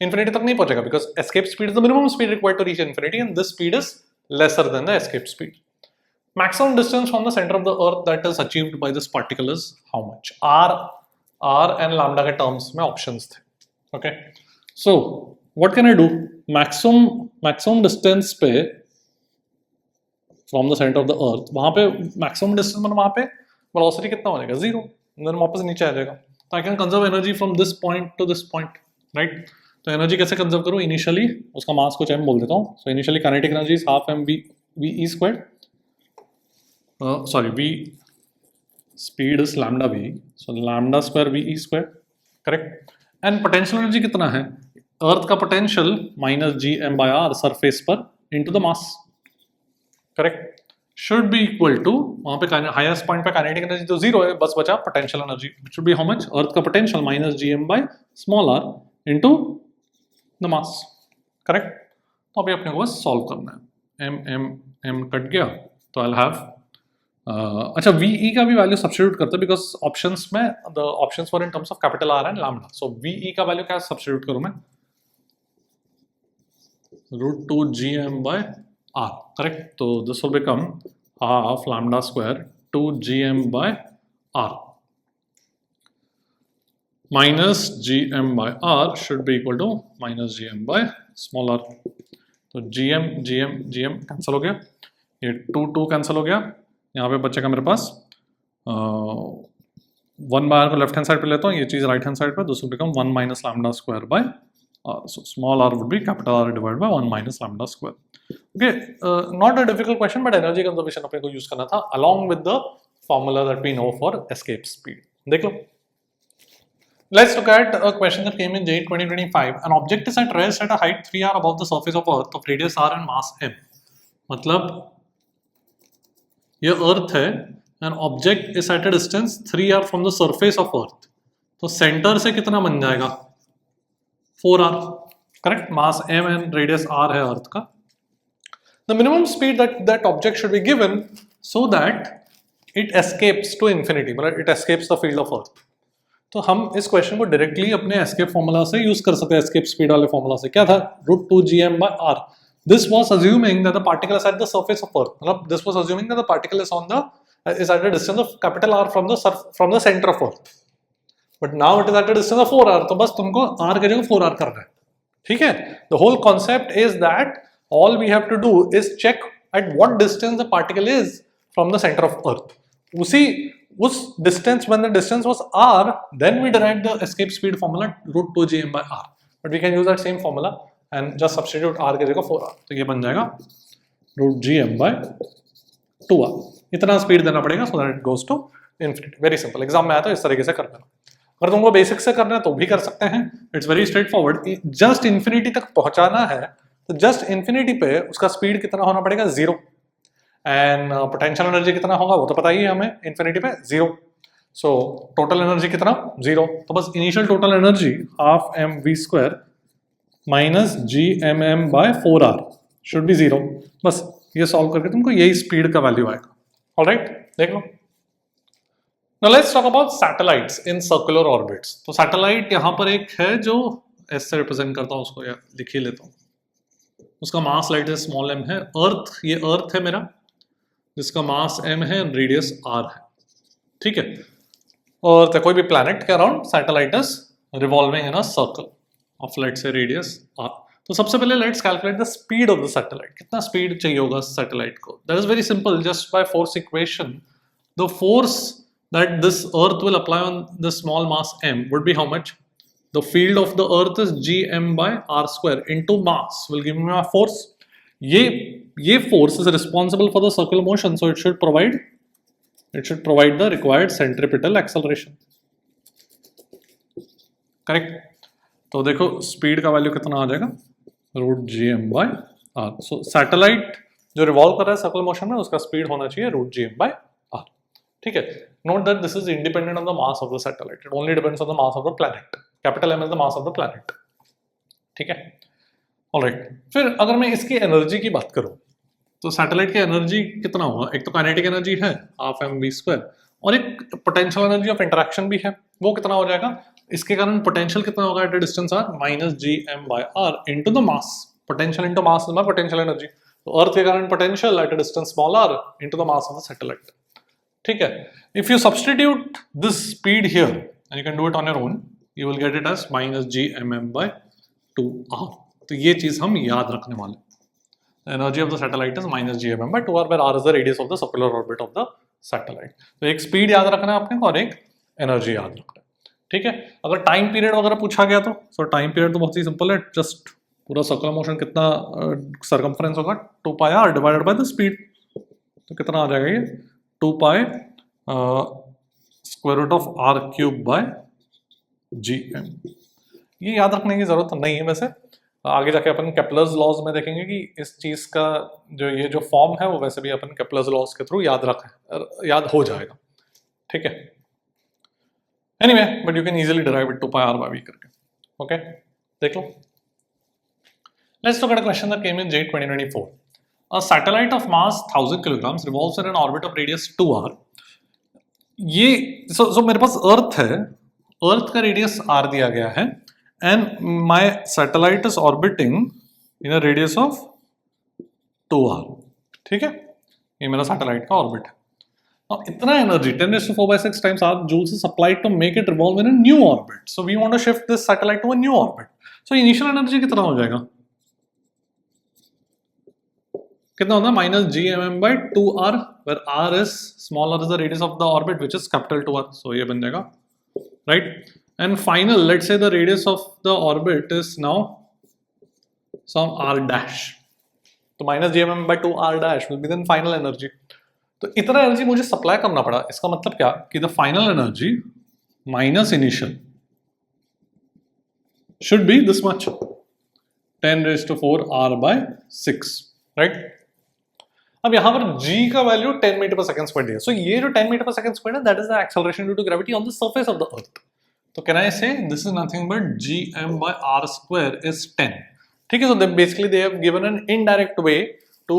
इन्फिनिटी तक नहीं पहुंचेगा because escape speed is the minimum speed required to reach infinity and this speed is lesser than the escape speed. Maximum distance from the center of the earth that is achieved by this particle is how much? R and lambda के terms में options थे. Okay, so what can I do? Maximum distance पे from the center of the earth, वहाँ पे maximum distance मतलब वहाँ पे velocity कितना हो जाएगा? 0. then वापस नीचे आ जाएगा. तो I can conserve energy from this point to this point, right? तो एनर्जी कैसे कंजर्व करूँ? इनिशियली उसका मास कुछ m बोल देता हूँ. So initially kinetic energy is half mv VE squared. Sorry, V speed is lambda V, so lambda square VE square, correct? And potential energy कितना है? अर्थ का पोटेंशियल -gm/r सरफेस पर into the mass, correct, should be equal to, वहां पे highest point पे kinetic energy तो 0 है, बस बचा potential energy, should be how much? Earth का potential -gm/r into the mass, correct. तो अभी अपने को बस सॉल्व करना है. m कट गया तो आई विल हैव अच्छा VE का भी वैल्यू सब्स्टिट्यूट करते हैं बिकॉज ऑप्शंस में the options for in terms of capital R and lambda. So VE का वैल्यू क्या सब्स्टिट्यूट करूं मैं? √2gm/r, correct? So this will become half lambda square 2gm/r minus gm/r should be equal to minus gm/r. तो gm cancel हो गया, ये 2 cancel हो गया, यहाँ पे बचेगा मेरे पास 1/r को लेफ्ट हैंड साइड पे लेता हूँ, ये चीज़ राइट हैंड साइड पे, this will become 1 minus lambda square by r. So small r would be capital R divided by 1 minus lambda square. Okay, not a difficult question, but energy conservation अपने को use करना था along with the formula that we know for escape speed. देख लो. Let's look at a question that came in J 2025. An object is at rest at a height 3r above the surface of Earth of radius r and mass m. मतलब ये अर्थ है and object is at a distance 3r from the surface of Earth. तो centre से कितना बन जाएगा? 4r, correct? Mass m and radius r है earth का. The minimum speed that object should be given so that it escapes to infinity, मतलब it escapes the field of Earth. तो हम इस क्वेश्चन को डायरेक्टली अपने एस्केप फॉर्मूला से use कर सकते हैं. एस्केप स्पीड वाले फॉर्मूला से क्या था? √2gm/r. This was assuming that the particle is at the surface of Earth. मतलब this was assuming that the particle is at a distance of capital R from the center of Earth. But now it is at a distance of 4r. तो बस तुमको r की जगह 4r करना है. ठीक है? The whole concept is that all we have to do is check at what distance the particle is from the center of Earth. उस distance, when the distance was r, then we derived the escape speed formula √2gm/r. But we can use that same formula and just substitute r की जगह 4r. तो ये बन जाएगा √gm/2r. इतना speed देना पड़ेगा so that it goes to infinity. Very simple. Exam में आया तो इस तरीके से कर देना. अगर तुमको बेसिक से करना है तो भी कर सकते हैं. It's very straight forward. Just infinity तक पहुंचाना है तो जस्ट इन्फिनिटी पे उसका स्पीड कितना होना पड़ेगा? 0. एंड पोटेंशियल एनर्जी कितना होगा वो तो पता ही है हमें, इन्फिनिटी पे 0. सो टोटल एनर्जी कितना? 0. तो बस initial total energy ½ mv² minus gmm/4r should be 0। बस ये सॉल्व करके तुमको यही स्पीड का वैल्यू आएगा। ऑलराइट, देख लो। Now let's talk about satellites in circular orbits। तो सैटेलाइट यहाँ पर एक है जो एस से रिप्रेजेंट करता हूँ, उसको यार लिख ही लेता हूँ। उसका मास लाइट से स्मॉल m है। अर्थ, ये अर्थ है मेरा, जिसका मास m है, रेडियस r है, ठीक है। और कोई भी प्लैनेट के around satellite is revolving in a circle of let's say radius r। तो सबसे पहले let's calculate the speed of the satellite. कितना स्पीड चाहिए होगा सैटेलाइट को? That is very simple, just by force equation the force that this earth will apply on the small mass m would be how much? The field of the earth is gm by r square into mass will give me a force. ये force is responsible for the circular motion, so it should provide the required centripetal acceleration, correct? तो देखो speed का value कितना आ जाएगा, root G M by R. So satellite जो revolve कर रहा है सर्कुलर मोशन में, उसका स्पीड होना चाहिए root G M by R, ठीक है। Note that this is independent of the mass of the satellite, it only depends on the mass of the planet. Capital M is the mass of the planet, ठीक है। Alright, फिर अगर मैं इसकी energy की बात करूं तो सैटेलाइट की एनर्जी कितना होगा? एक तो काइनेटिक एनर्जी है हाफ एम वी स्क्वायर, और एक पोटेंशियल एनर्जी ऑफ इंटरेक्शन भी है, वो कितना हो जाएगा? इसके कारण पोटेंशियल कितना होगा at a distance R? Minus G M by R into the mass. Potential into mass is my potential energy. तो अर्थ के कारण potential at a distance small R into the mass of the satellite, ठीक है। If you substitute this speed here and you can do it on your own, you will get it as minus G M M by two R. तो ये चीज हम याद रखने वाले। Energy of the satellite is minus gmm by 2r, where r is the radius of the circular orbit of the satellite। तो एक speed याद रखना है आपने और एक एनर्जी याद रखना है, ठीक है। अगर टाइम पीरियड वगैरह पूछा गया तो टाइम पीरियड तो बहुत ही सिंपल है, जस्ट पूरा सर्कुलर मोशन कितना सरकमफ्रेंस होगा, 2 pi R divided by the speed. तो कितना आ जाएगा ये? 2 pi square root of R cube by G M. ये याद रखने की जरूरत नहीं है वैसे, आगे जाके अपन केपलर्स लॉज में देखेंगे कि इस चीज का जो फॉर्म है वो वैसे भी अपन केपलर्स लॉज के थ्रू याद हो जाएगा, ठीक है। Anyway, but you can easily derive it 2 pi R by V करके, ओके। देख लो, let's look at a question that came in JEE 2024। A satellite of mass 1000 kilograms revolves in an orbit of radius 2r। ये सो मेरे पास earth है, earth का radius r दिया गया है, and my satellite is orbiting in a radius of 2r, ठीक है। ये मेरा सैटेलाइट का ऑर्बिट है। अब इतना energy 10⁴/6 times r joules is supplied to make it revolve in a new orbit, so we want to shift this satellite to a new orbit। so initial energy कितना हो जाएगा? कितना होता है? Minus G M M by 2r, where r is small r is the radius of the orbit which is capital 2r, so ये बन जाएगा, right? And final, let's say the radius of the orbit is now some r dash, तो minus gmm by 2 r dash will be then final energy। तो इतना energy मुझे supply करना पड़ा, इसका मतलब क्या कि the final energy minus initial should be this much, 10⁴ r by 6, right? अब यहाँ पर g का value 10 metre per second square दिया, सो ये जो 10 मीटर पर सेकंड स्क्वायर है that is the acceleration due to gravity on the surface of the earth. तो can I say this is nothing but gm by r square is 10, ठीक है। सो basically they have given an indirect way to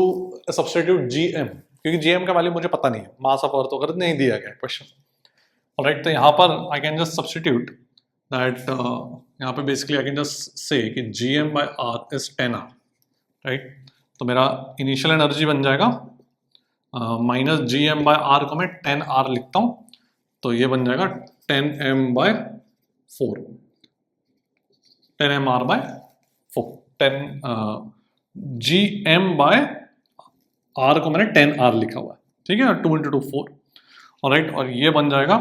substitute gm, क्योंकि gm का वैल्यू मुझे पता नहीं है, मास ऑफ अर्थ वगैरह नहीं दिया गया क्वेश्चन, ऑलराइट। तो यहाँ पर आई कैन जस्ट सब्स्टिट्यूट दैट, यहाँ पे basically I can just say कि gm by r is 10r, right. तो मेरा इनिशियल एनर्जी बन जाएगा minus G M by R को मैं 10r लिखता हूँ, तो ये बन जाएगा 10m by 4, 10mr by 4, 10 gm by r को मैंने 10r लिखा हुआ है, ठीक है, 2 × 2 4, ऑलराइट। और ये बन जाएगा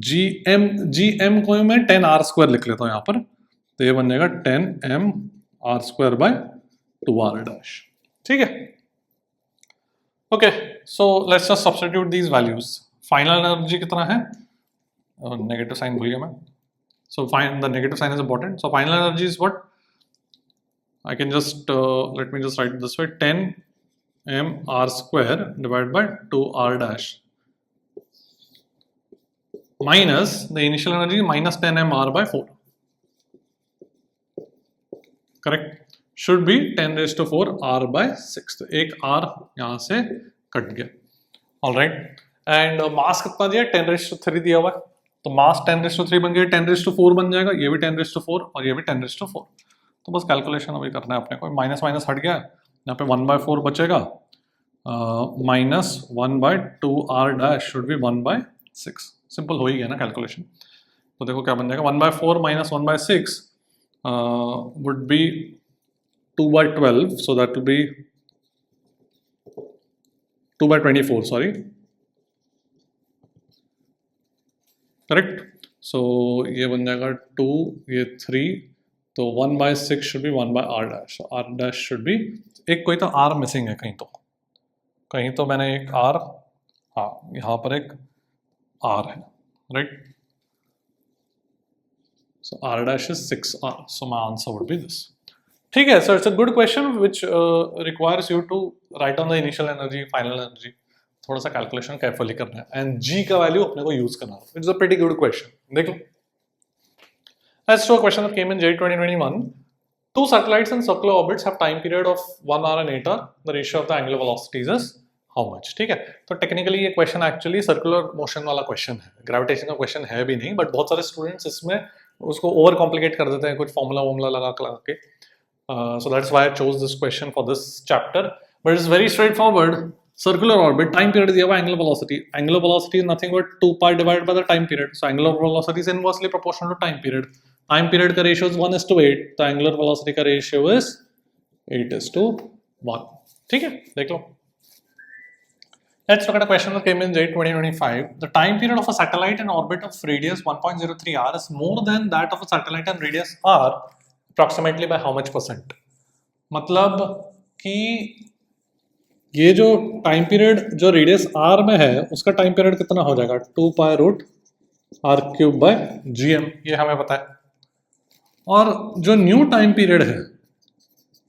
gm को मैं 10r स्क्वायर लिख लेता हूँ यहाँ पर, तो ये बन जाएगा 10mr square by 2r dash, ठीक है। Okay, so let's just substitute these values. Final energy कितना है? नेगेटिव साइन भूल गया मैं, so fine the negative sign is important. So final energy is what? I can just let me just write this way, 10mr square divided by 2r dash minus the initial energy minus 10mr by 4, correct? Should be 10⁴ r/6। तो एक r यहाँ से cut गया। Alright, and mass कितना दिया? 10⁻³ दिया हुआ है, तो मास 10⁻³ बन गया, 10⁻4 बन जाएगा, ये भी 10⁻4 और ये भी 10⁻4। तो बस कैलकुलेशन अभी करना है अपने को। माइनस माइनस हट गया, यहाँ पे 1/4 बचेगा, -1/2r' शुड बी 1/6। सिंपल हो ही गया ना कैलकुलेशन। तो देखो क्या बन जाएगा, 1/4 - 1/6 would be 2/12, so that will be 2/24, sorry, correct. So ये बन जाएगा 2, ये 3, तो 1/6 should be 1/r', r' should be, एक कोई तो r मिसिंग है कहीं तो मैंने एक r, हाँ यहाँ पर एक r है, right. So r' is 6r, so my answer would be this। ठीक है, so it's a good question which requires you to write on the initial energy, final energy, थोड़ा सा कैलकुलेशन केयरफुली करना है, एंड g का value अपने को use करना है। It's a pretty good question. देख लो, let's do a question that came in JEE 2021। Two satellites in circular orbits have time period of 1 hour and 8 hour. The ratio of the angular velocities is how much? ठीक है, तो technically ये question actually circular motion वाला question है, gravitation का question है भी नहीं, बट बहुत सारे स्टूडेंट्स इसमें उसको ओवर कॉम्प्लिकेट कर देते हैं कुछ फॉर्मूला लगा के। So that's why I chose this question for this chapter, but it's very straightforward। Circular orbit, time period दिया हुआ, angular velocity। Angular velocity is nothing but 2π divided by the time period। So angular velocity is inversely proportional to time period। Time period का ratio is 1:8, तो angular velocity का ratio is 8:1। ठीक है, देख लो। Let's look at a question that came in JEE 2025। The time period of a satellite in orbit of radius 1.03 r is more than that of a satellite in radius r approximately by how much %? मतलब कि ये जो time period जो radius r में है उसका time period कितना हो जाएगा? 2π√r³/gm, ये हमें पता है। और जो न्यू टाइम पीरियड है,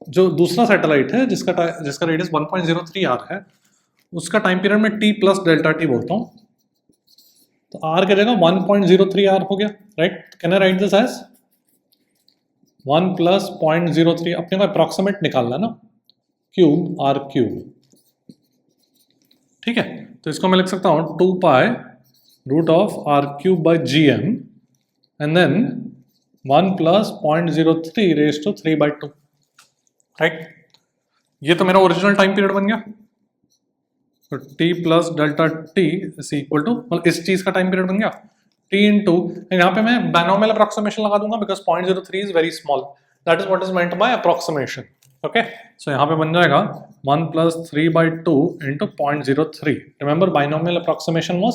जो दूसरा सैटेलाइट है जिसका रेडियस 1.03 r है, उसका टाइम पीरियड में t + Δt बोलता हूँ, तो r की जगह 1.03 r हो गया, right. Can I write this as 1 + 0.03, अपने को अप्रॉक्सीमेट निकालना ना, क्यूब r³। ठीक है, तो इसको मैं लिख सकता हूँ 2π√r³/gm and then 1 + 0.03 raised to 3/2, right. ये तो मेरा ओरिजिनल टाइम पीरियड बन गया। तो t + Δt is equal to, मतलब इस चीज का टाइम पीरियड बन गया t इंटू, यहाँ पे मैं बाइनोमियल अप्रॉक्सीमेशन लगा दूंगा because 0.03 is very small, that is what is meant by approximation. Okay, so यहाँ पे बन जाएगा 1 + 3/2 into 0.03। Remember binomial approximation was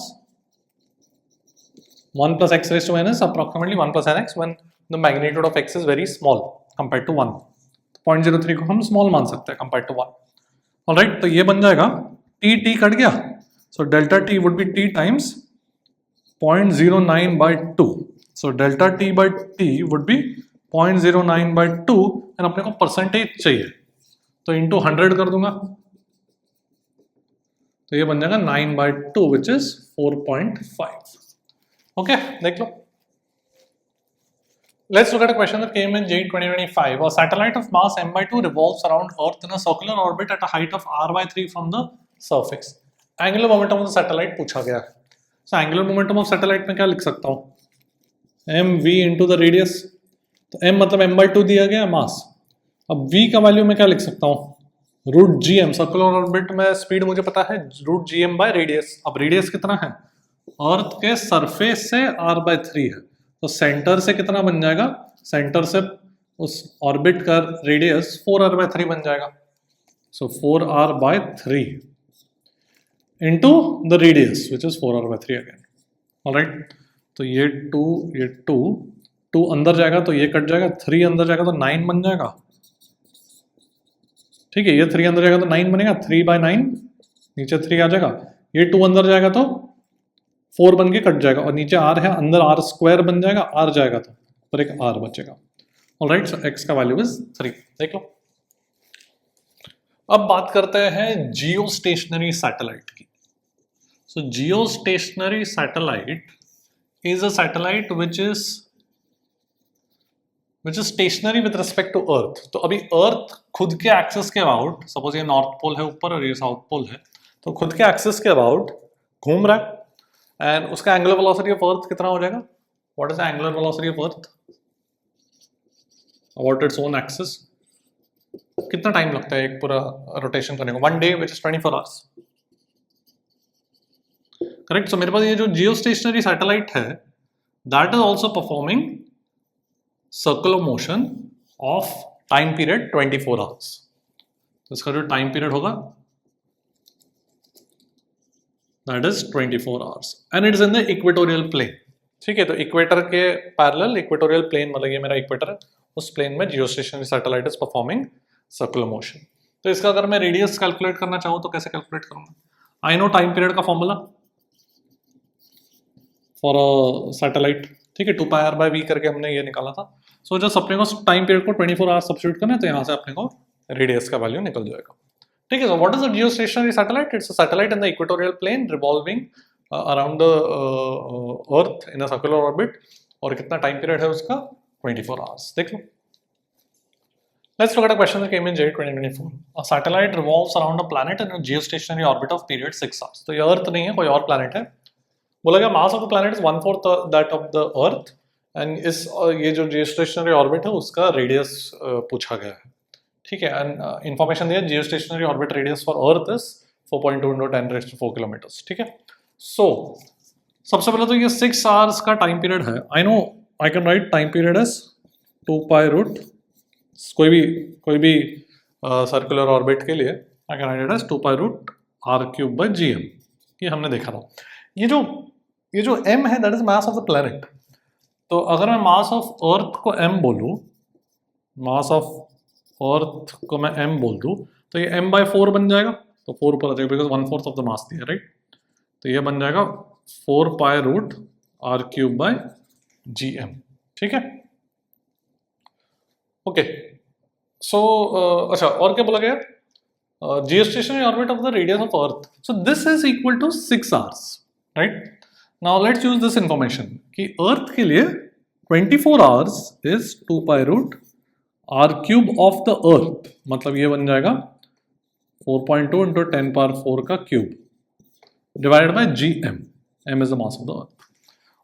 1 + x raised to n is approximately 1 + nx when the magnitude of x is very small compared to 1। 0.03 को हम small मान सकते हैं compared to 1। Alright, तो ये बन जाएगा t कट गया, सो Δt would be t times 0.09/2। So Δt/t would be 0.09/2 and अपने को परसेंटेज चाहिए, तो इंटू 100 कर दूंगा, तो ये बन जाएगा 9/2 विच इज 4.5। ओके, देख लो। Let's look at a question that came in JEE 2025। A satellite of mass m/2 revolves around Earth in a circular orbit at a height of r/3 from the surface। Angular momentum of the satellite पूछा गया है। So angular momentum of satellite में क्या लिख सकता हूँ? mv into the radius। तो m मतलब m/2 दिया गया मास। अब v का वैल्यू में क्या लिख सकता हूँ? √gm। सर्कुलर ऑर्बिट में स्पीड मुझे पता है √gm/रेडियस। अब रेडियस कितना है? अर्थ के सरफेस से r/3 है, तो सेंटर से कितना बन जाएगा? सेंटर से उस ऑर्बिट का रेडियस 4r/3 बन जाएगा। सो 4r/3 into the radius which is 4r/3 again. Alright, तो ये 2 अंदर जाएगा तो ये कट जाएगा, 3 अंदर जाएगा तो 9 बन जाएगा। ठीक है, ये 3 अंदर जाएगा तो 9 बनेगा, 3/9 नीचे 3 आ जाएगा, ये 2 अंदर जाएगा तो 4 बन के कट जाएगा, और नीचे r है, अंदर r² बन जाएगा, r जाएगा तो पर एक r बचेगा। ऑलराइट, सो x का वैल्यू इज 3। देख लो। अब बात करते हैं जियो स्टेशनरी सैटेलाइट की। So geostationary satellite is a satellite which is which is stationary with respect to earth. तो अभी अर्थ खुद के एक्सिस के अबाउट, सपोज ये नॉर्थ पोल है ऊपर और ये साउथ पोल है, तो खुद के एक्सिस के अबाउट घूम रहा है एंड उसका एंगुलर वेलोसिटी ऑफ अर्थ कितना हो जाएगा? What is the angular velocity of earth about its own axis? कितना टाइम लगता है एक पूरा रोटेशन करने को? 1 day which is 24 hours, correct. So मेरे पास ये जो जियो स्टेशनरी सैटेलाइट है that is also performing circular motion of time period 24 hours. तो इसका जो टाइम पीरियड होगा that is 24 hours and it is in the equatorial plane. ठीक है, तो इक्वेटर के पैरेलल इक्वेटोरियल प्लेन, मतलब ये मेरा इक्वेटर है, उस प्लेन में जियो stationery satellite is performing circular motion. तो इसका अगर मैं रेडियस कैलकुलेट करना चाहूँ तो कैसे कैलकुलेट करूंगा? आई नो टाइम पीरियड का फॉर्मूला फॉर अ सैटेलाइट, ठीक है, 2πr/v करके हमने ये निकाला था। सो जब अपने को टाइम पीरियड को 24 आवर्स सब्स्टिट्यूट करना है तो यहाँ से अपने को रेडियस का वैल्यू निकल जाएगा। ठीक है, so what is a geostationary satellite? It's a satellite in the equatorial plane revolving around the earth in a circular orbit. और कितना टाइम पीरियड है उसका? 24 आवर्स। देख लो, let's look at a question that came in J 2024. A satellite revolves around a planet in a geostationary orbit of period 6 hours. तो ये अर्थ नहीं है, कोई और प्लैनेट है। बोला गया मास of the planet is 1/4 that of the earth and इस ये जो जियोस्टेशनरी ऑर्बिट है उसका रेडियस पूछा गया है। ठीक है, एंड इंफॉर्मेशन दिया geostationary orbit radius for earth is 4.2 × 10⁻⁴ kilometres. ठीक है, सो सबसे पहले तो ये 6 आवर्स का टाइम पीरियड है। I know I can write time period as 2π√, कोई भी सर्कुलर ऑर्बिट के लिए I can write it as 2π√r³/gm। ये हमने देखा था। ये जो m है that is mass of the planet. तो अगर मैं मास ऑफ अर्थ को m बोलूँ, मास ऑफ अर्थ को मैं m बोल दूँ तो ये m/4 बन जाएगा। तो 4 ऊपर आ जाएगा बिकॉज 1/4 ऑफ द मास दिया, राइट। तो ये बन जाएगा 4π√r³/gm। ठीक है, ओके। सो अच्छा, और क्या बोला गया? Geostationary orbit of the radius of earth, so this is equal to 6 hours, right. Now let's use this information कि अर्थ के लिए 24 hours is 2π√r³ of the earth, मतलब ये बन जाएगा 4.2 × 10⁴ का cube divided by gm। m is the mass of the earth.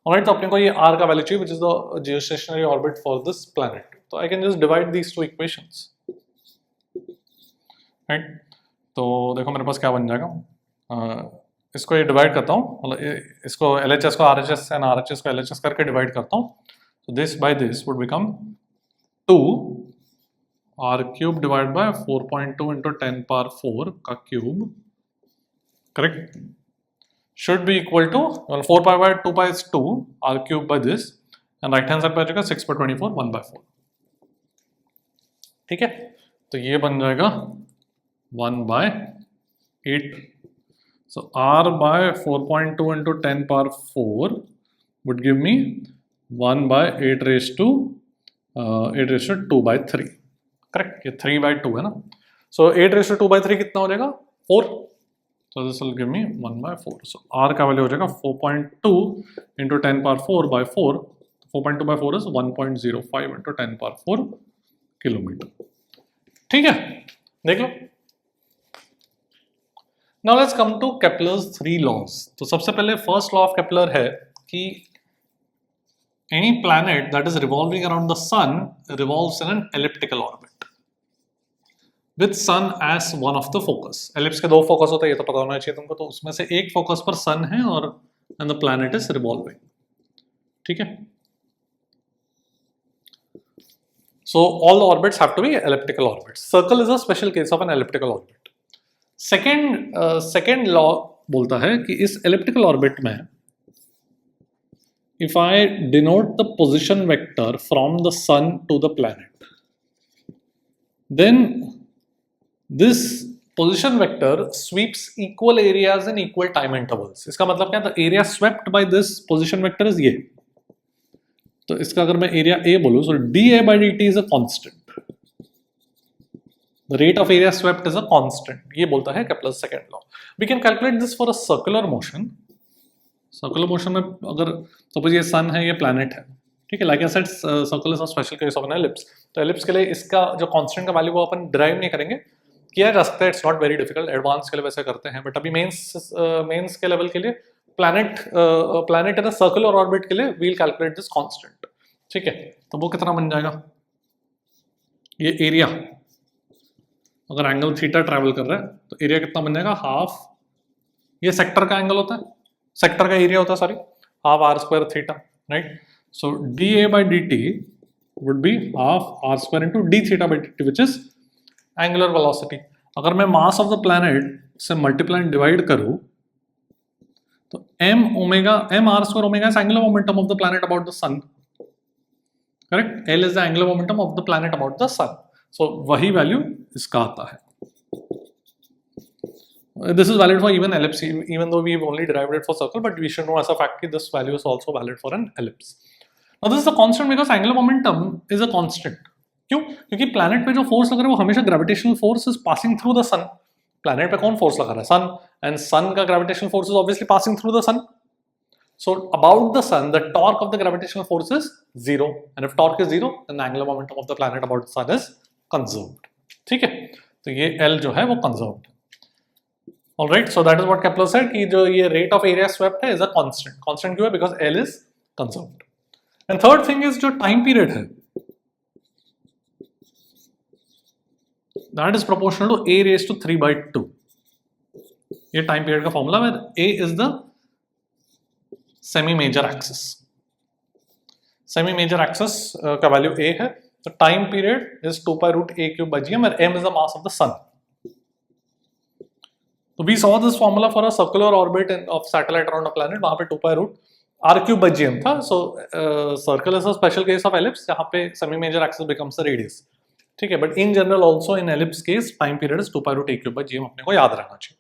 Alright, तो अपने को ये r का वैल्यू चाहिए which is the geostationary orbit for this planet. तो आई can just divide these two equations, right. तो देखो मेरे पास क्या बन जाएगा, इसको ये डिवाइड करता हूँ, मतलब इसको LHS को RHS एंड RHS को LHS करके डिवाइड करता हूँ। तो this by this would become 2r³ divide by 4.2 × 10⁴ का cube, correct, should be equal to 4π/2π is 2, r³ by this and right hand side पे आ जाएगा 6/24 1/4। ठीक है, तो ये बन जाएगा 1/8। so r/4.2 × 10⁴ would give me 1/8⁻²/3, correct. ये 3/2 है ना। so 8⁻²/3 कितना हो जाएगा? 4। so this will give me 1/4। so r का वैल्यू हो जाएगा 4.2 × 10⁴/4। 4.2/4 is 1.05 × 10⁴ किलोमीटर। ठीक है, देख लो। Now let's come to Kepler's 3 laws. तो सबसे पहले फर्स्ट लॉ ऑफ केप्लर है कि any planet that is revolving around the sun revolves in an elliptical orbit with sun as one of the focus. Ellipse के 2 focus होते हैं, ये तो पता होना चाहिए तुमको। तो उसमें से एक फोकस पर सन है और and the planet is revolving. ठीक है, so all the orbits have to be elliptical orbits. Circle is a special case of an elliptical orbit. Second law बोलता है कि इस elliptical orbit में if I denote the position vector from the sun to the planet, then this position vector sweeps equal areas in equal time intervals. इसका मतलब क्या? The area swept by this position vector is ये। तो इसका अगर मैं area A बोलूं, so dA/dt is a constant. The rate of area swept is a constant. ये बोलता है Kepler's second law. We can calculate this for a circular motion. Circular motion में अगर सपोज ये सन है, ये प्लैनेट है, ठीक है, like I said circle is a special case of an ellipse. तो एलिप्स के लिए इसका जो कांस्टेंट का वैल्यू वो अपन डिराइव नहीं करेंगे, किया जा सकता है, it's not very difficult, advance के लिए वैसे करते हैं, बट अभी मेंस के लेवल के लिए planet in a circular orbit के लिए वील कैलकुलेट दिस कांस्टेंट। ठीक है, तो वो कितना बन जाएगा, ये एरिया अगर एंगल थीटा ट्रैवल कर रहा है तो एरिया कितना बन जाएगा, हाफ, ये सेक्टर का एंगल होता है, सेक्टर का एरिया होता है, sorry, half r square theta, right. So d A by d t would be half r square into d theta by d t which is angular velocity. अगर मैं mass of the planet से multiply divide करूं तो m r square omega is angular momentum of the planet about the sun, correct? L is the angular momentum of the planet about the sun, so वही value इसका आता है। This is valid for even ellipse, even though we've only derived it for circle, but we should know as a fact that this value is also valid for an ellipse. Now this is a constant because angular momentum is a constant. क्यों? क्योंकि planet पे जो force लग रहा है वो हमेशा gravitational force is passing through the sun. Planet पे कौन फोर्स लगा रहा है, सन, एंड सन का gravitational force is obviously passing through the sun. So about the sun the torque of the gravitational force is zero, and if torque is zero then angular momentum of the planet about the sun is conserved. ठीक है, तो ये L जो है वो conserved है। Alright, so that is what Kepler said कि जो ये रेट ऑफ एरिया स्वेप्ट है इज अ कांस्टेंट। कांस्टेंट क्यों है, because L is conserved. And third thing is जो टाइम पीरियड है, that is proportional to a raised to 3/2। ये time period का फॉर्मूला है, a is the semi major axis, semi major axis का value a है, तो time period is 2π√a³/gm और m is the mass of the sun। तो we saw this formula for a circular orbit of satellite around a planet, वहां पे 2π√r³/gm था। so circle is a special case of ellipse जहां पे semi major axis becomes the radius। ठीक है, but in general also in ellipse case time period is 2π√a³/gm, अपने को याद रहना चाहिए।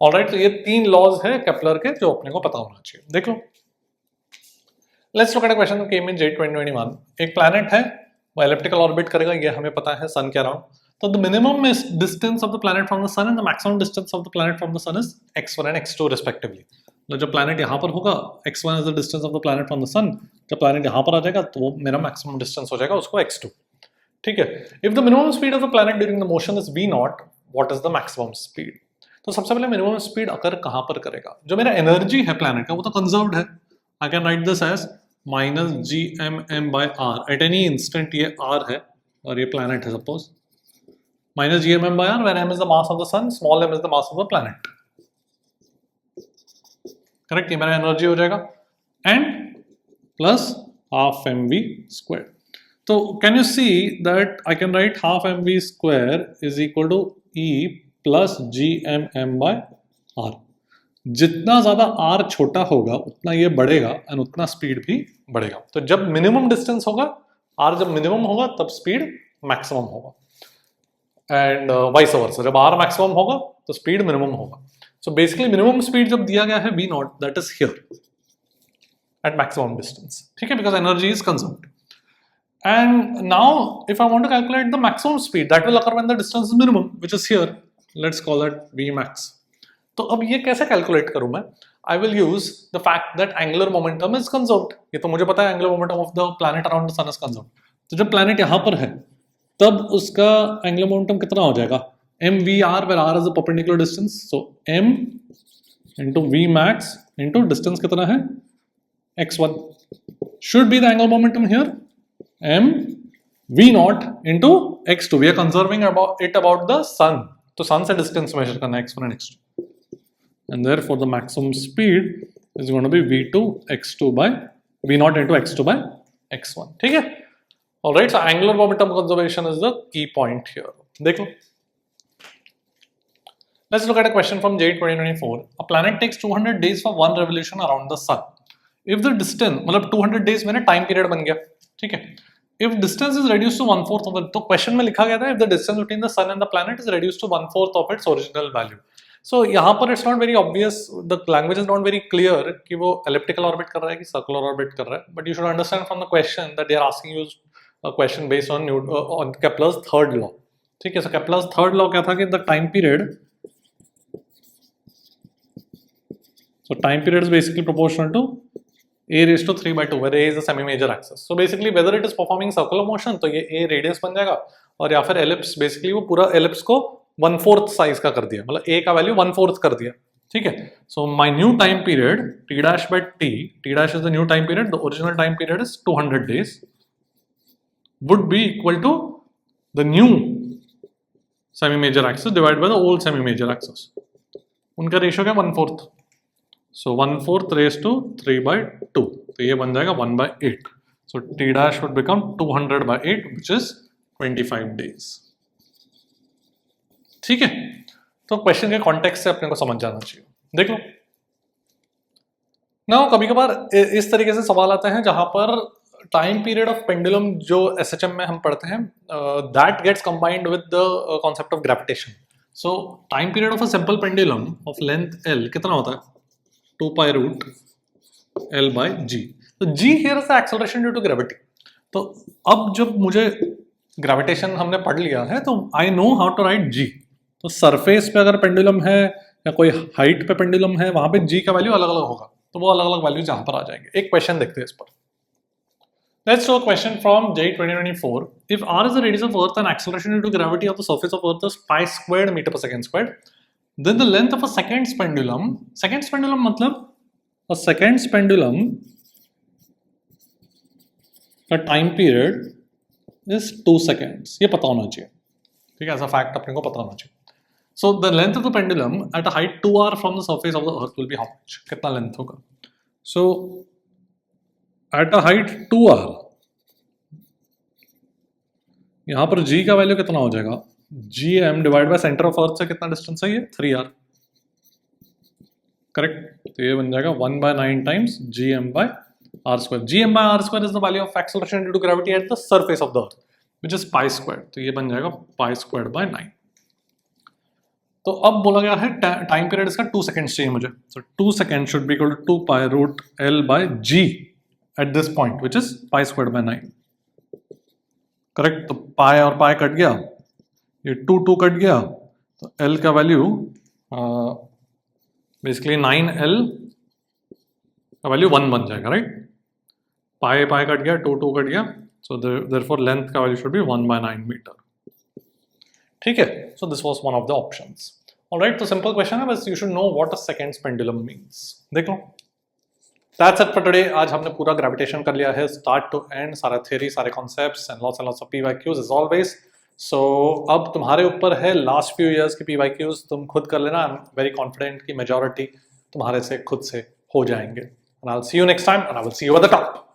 ऑलराइट, तो ये तीन लॉज है केपलर के जो अपने को पता होना चाहिए। देख लो, let's look at a question came in JEE 2021। एक प्लैनेट है, वो एलिप्टिकल ऑर्बिट करेगा, ये हमें पता है, सन के अराउंड। तो the minimum distance of the planet from the sun and the maximum distance of the planet from the sun is x1 and x2 respectively. तो जब प्लैनेट यहाँ पर होगा, x1 is the distance of the planet from the sun, जब planet यहाँ पर आ जाएगा तो वो मेरा मैक्सिमम डिस्टेंस हो जाएगा, उसको x2। ठीक है, if the minimum speed of the planet during the motion is v0, what is the maximum speed? तो सबसे पहले मिनिमम स्पीड अकर कहां पर करेगा, जो मेरा एनर्जी है प्लैनेट का वो तो कंजर्व्ड है। I can write this as -gmm/r। At any instant ये r है और ये प्लैनेट है, suppose -gmm/r, where m is the mass of the sun, small m is the mass of the planet। Correct, ये मेरा energy हो जाएगा, and plus half mv²। तो can you see that I can write half mv² is equal to E plus gmm/r। जितना ज्यादा r छोटा होगा उतना ये बढ़ेगा एंड उतना स्पीड भी बढ़ेगा। तो जब मिनिमम डिस्टेंस होगा, r जब मिनिमम होगा तब स्पीड मैक्सिमम होगा, एंड वाइस वर्सा, जब r मैक्सिमम होगा तो स्पीड मिनिमम होगा। सो बेसिकली मिनिमम स्पीड जब दिया गया है v0, that is here eight maximum distance. ठीक है, because energy is consumed. And now if I want to calculate the maximum speed that will occur when the distance is minimum, which is here, let's call it Vmax। तो अब ये कैसे calculate करूं मैं? I will use the fact that angular momentum is conserved। ये तो मुझे पता है angular momentum of the planet around the sun is conserved। तो जब planet यहाँ पर है तब उसका angular momentum कितना हो जाएगा, mvr, where r is the perpendicular distance, so m into Vmax into distance कितना है, x1 should be the angular momentum here, m v0 into x2। we are conserving about the sun, तो sun से distance measure करना है, x1 and x2, and therefore the maximum speed is going to be v2 x2 by v0 into x2 by x1। ठीक है, alright, so angular momentum conservation is the key point here। देख लो, let's look at a question from JEE 2024। a planet takes 200 days for one revolution around the sun। if the distance, मतलब 200 days में time period बन गया, ठीक है। If distance is reduced to 1/4 of it, तो question में लिखा गया था if the distance between the sun and the planet is reduced to 1/4 of its original value। So यहाँ पर it's not very obvious, the language is not very clear कि वो elliptical orbit कर रहा है कि circular orbit कर रहा है, but you should understand from the question that they are asking you a question based on Kepler's third law। ठीक है, so Kepler's third law क्या था कि the time period, so time period is basically proportional to a raised to 3/2 where a is a semi major axis. So basically whether it is performing circular motion तो ये a radius बन जाएगा, और या फिर एलिप्स, बेसिकली वो पूरा ellipse को 1/4 साइज का कर दिया, मतलब a का वैल्यू 1/4 कर दिया, ठीक है. So my new time period t dash by t dash is the new time period, the original time period is 200 days, would be equal to the new semi major axis divided by the old semi major axis. उनका ratio क्या, 1/4. So 1/4 raised to 3/2, तो ये बन जाएगा 1/8. So t dash would become 200/8 which is 25 days. ठीक है, तो question के कॉन्टेक्स्ट से अपने को समझ जाना चाहिए. देख लो ना, कभी कभार इस तरीके से सवाल आते हैं जहां पर टाइम पीरियड ऑफ पेंडुलम जो SHM में हम पढ़ते हैं, that gets combined with the concept of gravitation. So time period of a simple pendulum of length L कितना होता है, 2 रूट L by G. तो G here is the acceleration due to gravity. तो अब जब मुझे ग्रेविटेशन हमने पढ़ लिया है तो I know how to write G. तो सरफेस पे अगर पेंडुलम है या कोई हाइट पे पेंडुलम है, वहां पे G का वैल्यू अलग अलग होगा, तो वो अलग अलग वैल्यू जहां पर आ जाएंगे. एक क्वेश्चन देखते हैं इस पर. Let's do a question from J 2024. If r is the radius of Earth and acceleration due to gravity of the surface of Earth is pi squared meter per second squared, then the length of a seconds pendulum मतलब a seconds pendulum का time period is 2 seconds. ये पता होना चाहिए, ठीक है, ऐसा fact अपने को पता होना चाहिए. So the length of the pendulum at a height 2r from the surface of the Earth will be how much? कितना लेंथ होगा? So at a height 2r, यहां पर G का वैल्यू कितना हो जाएगा, GM divide by centre of earth से कितना डिस्टेंस है ये, 3r, करेक्ट. तो ये बन जाएगा 1/9 times GM by r square. GM by r square is the value of acceleration due to gravity at the surface of the Earth, which is pi squared. तो ये बन जाएगा pi squared by 9. तो अब बोला गया है टाइम पीरियड इसका 2 सेकेंड्स चाहिए मुझे. So 2 second should be equal to 2 pi root L by G at this point which is pi squared by 9, correct. तो पाई और पाई कट गया, ये 2 कट गया, तो L का वैल्यू बेसिकली 9L का वैल्यू 1 बन जाएगा, राइट. पाई कट गया, 2 कट गया, सो देयरफॉर लेंथ का वैल्यू शुड बी 1/9 मीटर. ठीक है, so this was one of the options. Alright, तो सिंपल क्वेश्चन है, बस you should know what a seconds pendulum means. देख लो, दैट्स इट फॉर टुडे. आज हमने पूरा ग्रेविटेशन कर लिया है स्टार्ट टू एंड, सारा थ्योरी, सारे concepts and lots of PYQs as always. So अब तुम्हारे ऊपर है लास्ट फ्यू इयर्स की PYQs, तुम खुद कर लेना. आई एम वेरी कॉन्फिडेंट कि मेजॉरिटी तुम्हारे से खुद से हो जाएंगे. And I will see you next time and I will see you at the top.